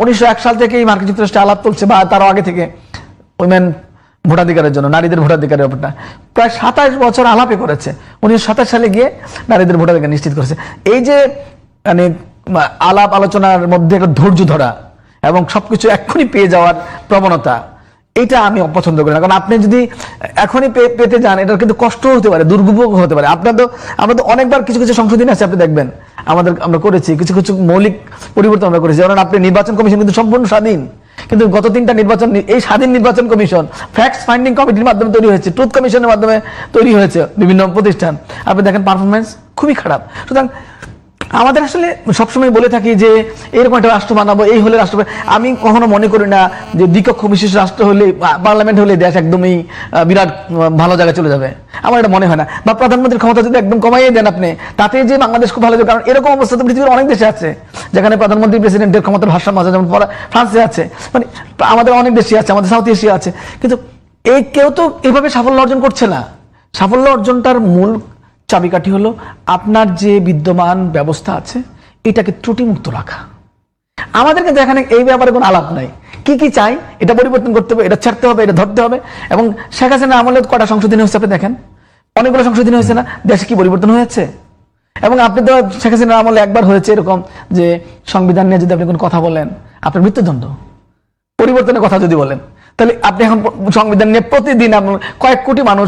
1901 সাল থেকেই মার্কিন যুক্তরাষ্ট্রে আলাপ চলছে, বা তারও আগে থেকে উইমেন ভোটাধিকারের জন্য, নারীদের ভোটাধিকারের ব্যাপারটা প্রায় 27 বছর আলাপে করেছে। 1927 সালে গিয়ে নারীদের ভোটাধিকার নিশ্চিত করেছে। এই যে মানে আলাপ আলোচনার মধ্যে একটা ধৈর্য ধরা এবং সবকিছু এক্ষুনি পেয়ে যাওয়ার প্রবণতা, এটা আমি অপছন্দ করি না। কারণ আপনি যদি এখনই পেতে যান, এটা কিন্তু কষ্ট হতে পারে, দুর্ভোগ হতে পারে। আমরা তো অনেকবার কিছু কিছু সংশোধনী আছে, আপনি দেখবেন আমরা করেছি কিছু কিছু মৌলিক পরিবর্তন আমরা করেছি। যেমন আপনি নির্বাচন কমিশন কিন্তু সম্পূর্ণ স্বাধীন, কিন্তু গত 3টা নির্বাচন এই স্বাধীন নির্বাচন কমিশন ফ্যাক্টস ফাইন্ডিং কমিটির মাধ্যমে তৈরি হয়েছে, ট্রুথ কমিশনের মাধ্যমে তৈরি হয়েছে বিভিন্ন প্রতিষ্ঠান। আপনি দেখেন পারফরমেন্স খুবই খারাপ। সুতরাং আমাদের আসলে সবসময় বলে থাকি যে এরকম একটা রাষ্ট্র বানাবো, এই হলে রাষ্ট্র, আমি কখনো মনে করি না যে দ্বিকক্ষ বিশিষ্ট রাষ্ট্র হলে, পার্লামেন্ট হলে দেশ একদমই বিরাট ভালো জায়গায় চলে যাবে, আমার এটা মনে হয় না। বা প্রধানমন্ত্রীর ক্ষমতা যদি একদম কমাইয়ে দেন আপনি, তাতে যে বাংলাদেশ খুব ভালো যাবে। কারণ এরকম অবস্থা তো পৃথিবীর অনেক দেশে আছে, যেখানে প্রধানমন্ত্রী প্রেসিডেন্টের ক্ষমতার ভারসাম্য আছে, যেমন ফ্রান্সে আছে, মানে আমাদের অনেক দেশে আছে, আমাদের সাউথ এশিয়া আছে। কিন্তু কেউ তো এইভাবে সাফল্য অর্জন করছে না। সাফল্য অর্জনটার মূল চাবিকাঠি হলো আপনার যে বিদ্যমান ব্যবস্থা আছে এটাকে ত্রুটিমুক্ত রাখা। আমাদের কিন্তু এখানে এই ব্যাপারে কোনো আলাপ নাই, কি কি চাই এটা পরিবর্তন করতে হবে, এটা ছাড়তে হবে, এটা ধরতে হবে। এবং শেখ হাসিনা আমলে কটা সংশোধনী হয়েছে আপনি দেখেন, অনেকগুলো সংশোধনী হয়েছে না, দেশে কি পরিবর্তন হয়েছে? এবং আপনি তো শেখ হাসিনার আমলে একবার হয়েছে এরকম যে সংবিধান নিয়ে যদি আপনি কোনো কথা বলেন, আপনার মৃত্যুদণ্ড। পরিবর্তনের কথা যদি বলেন, তাহলে আপনি এখন সংবিধান নিয়ে প্রতিদিন কয়েক কোটি মানুষ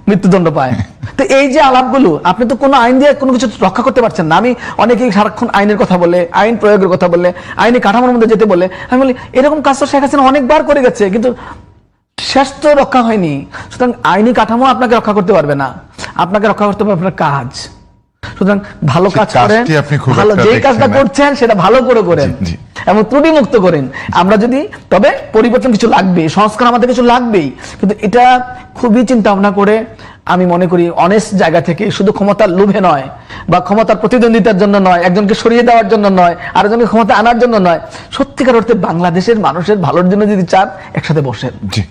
মৃত্যুদণ্ড পায়। তো এই যে আলাপগুলো, আপনি তো কোনো আইন দিয়ে কোনো কিছু রক্ষা করতে পারছেন না। আমি অনেকেই সারাক্ষণ আইনের কথা বলে, আইন প্রয়োগের কথা বলে, আইনি কাঠামোর মধ্যে যেতে বলে, আমি বলি এরকম কাজ তো শেখ হাসিনা অনেকবার করে গেছে, কিন্তু শেষ তো রক্ষা হয়নি। সুতরাং আইনি কাঠামো আপনাকে রক্ষা করতে পারবে না, আপনাকে রক্ষা করতে হবে আপনার কাজ। সুতরাং ভালো কাজ করেন, ভালো যে কাজটা করছেন সেটা ভালো করে করেন এবং ত্রুটি মুক্ত করেন। আমরা যদি, তবে পরিবর্তন কিছু লাগবে, সংস্কার আমাদের কিছু লাগবেই, কিন্তু এটা খুবই চিন্তা ভাবনা করে আমি মনে করি অনেস্ট জায়গা থেকে, শুধু ক্ষমতার লোভে নয় বা ক্ষমতার প্রতিদ্বন্দ্বিতার জন্য নয়, একজনকে সরিয়ে দেওয়ার জন্য নয়, আরেকজনকে ক্ষমতা আনার জন্য নয়, সত্যিকার অর্থে বাংলাদেশের মানুষের ভালোর জন্য যদি চান একসাথে বসেন।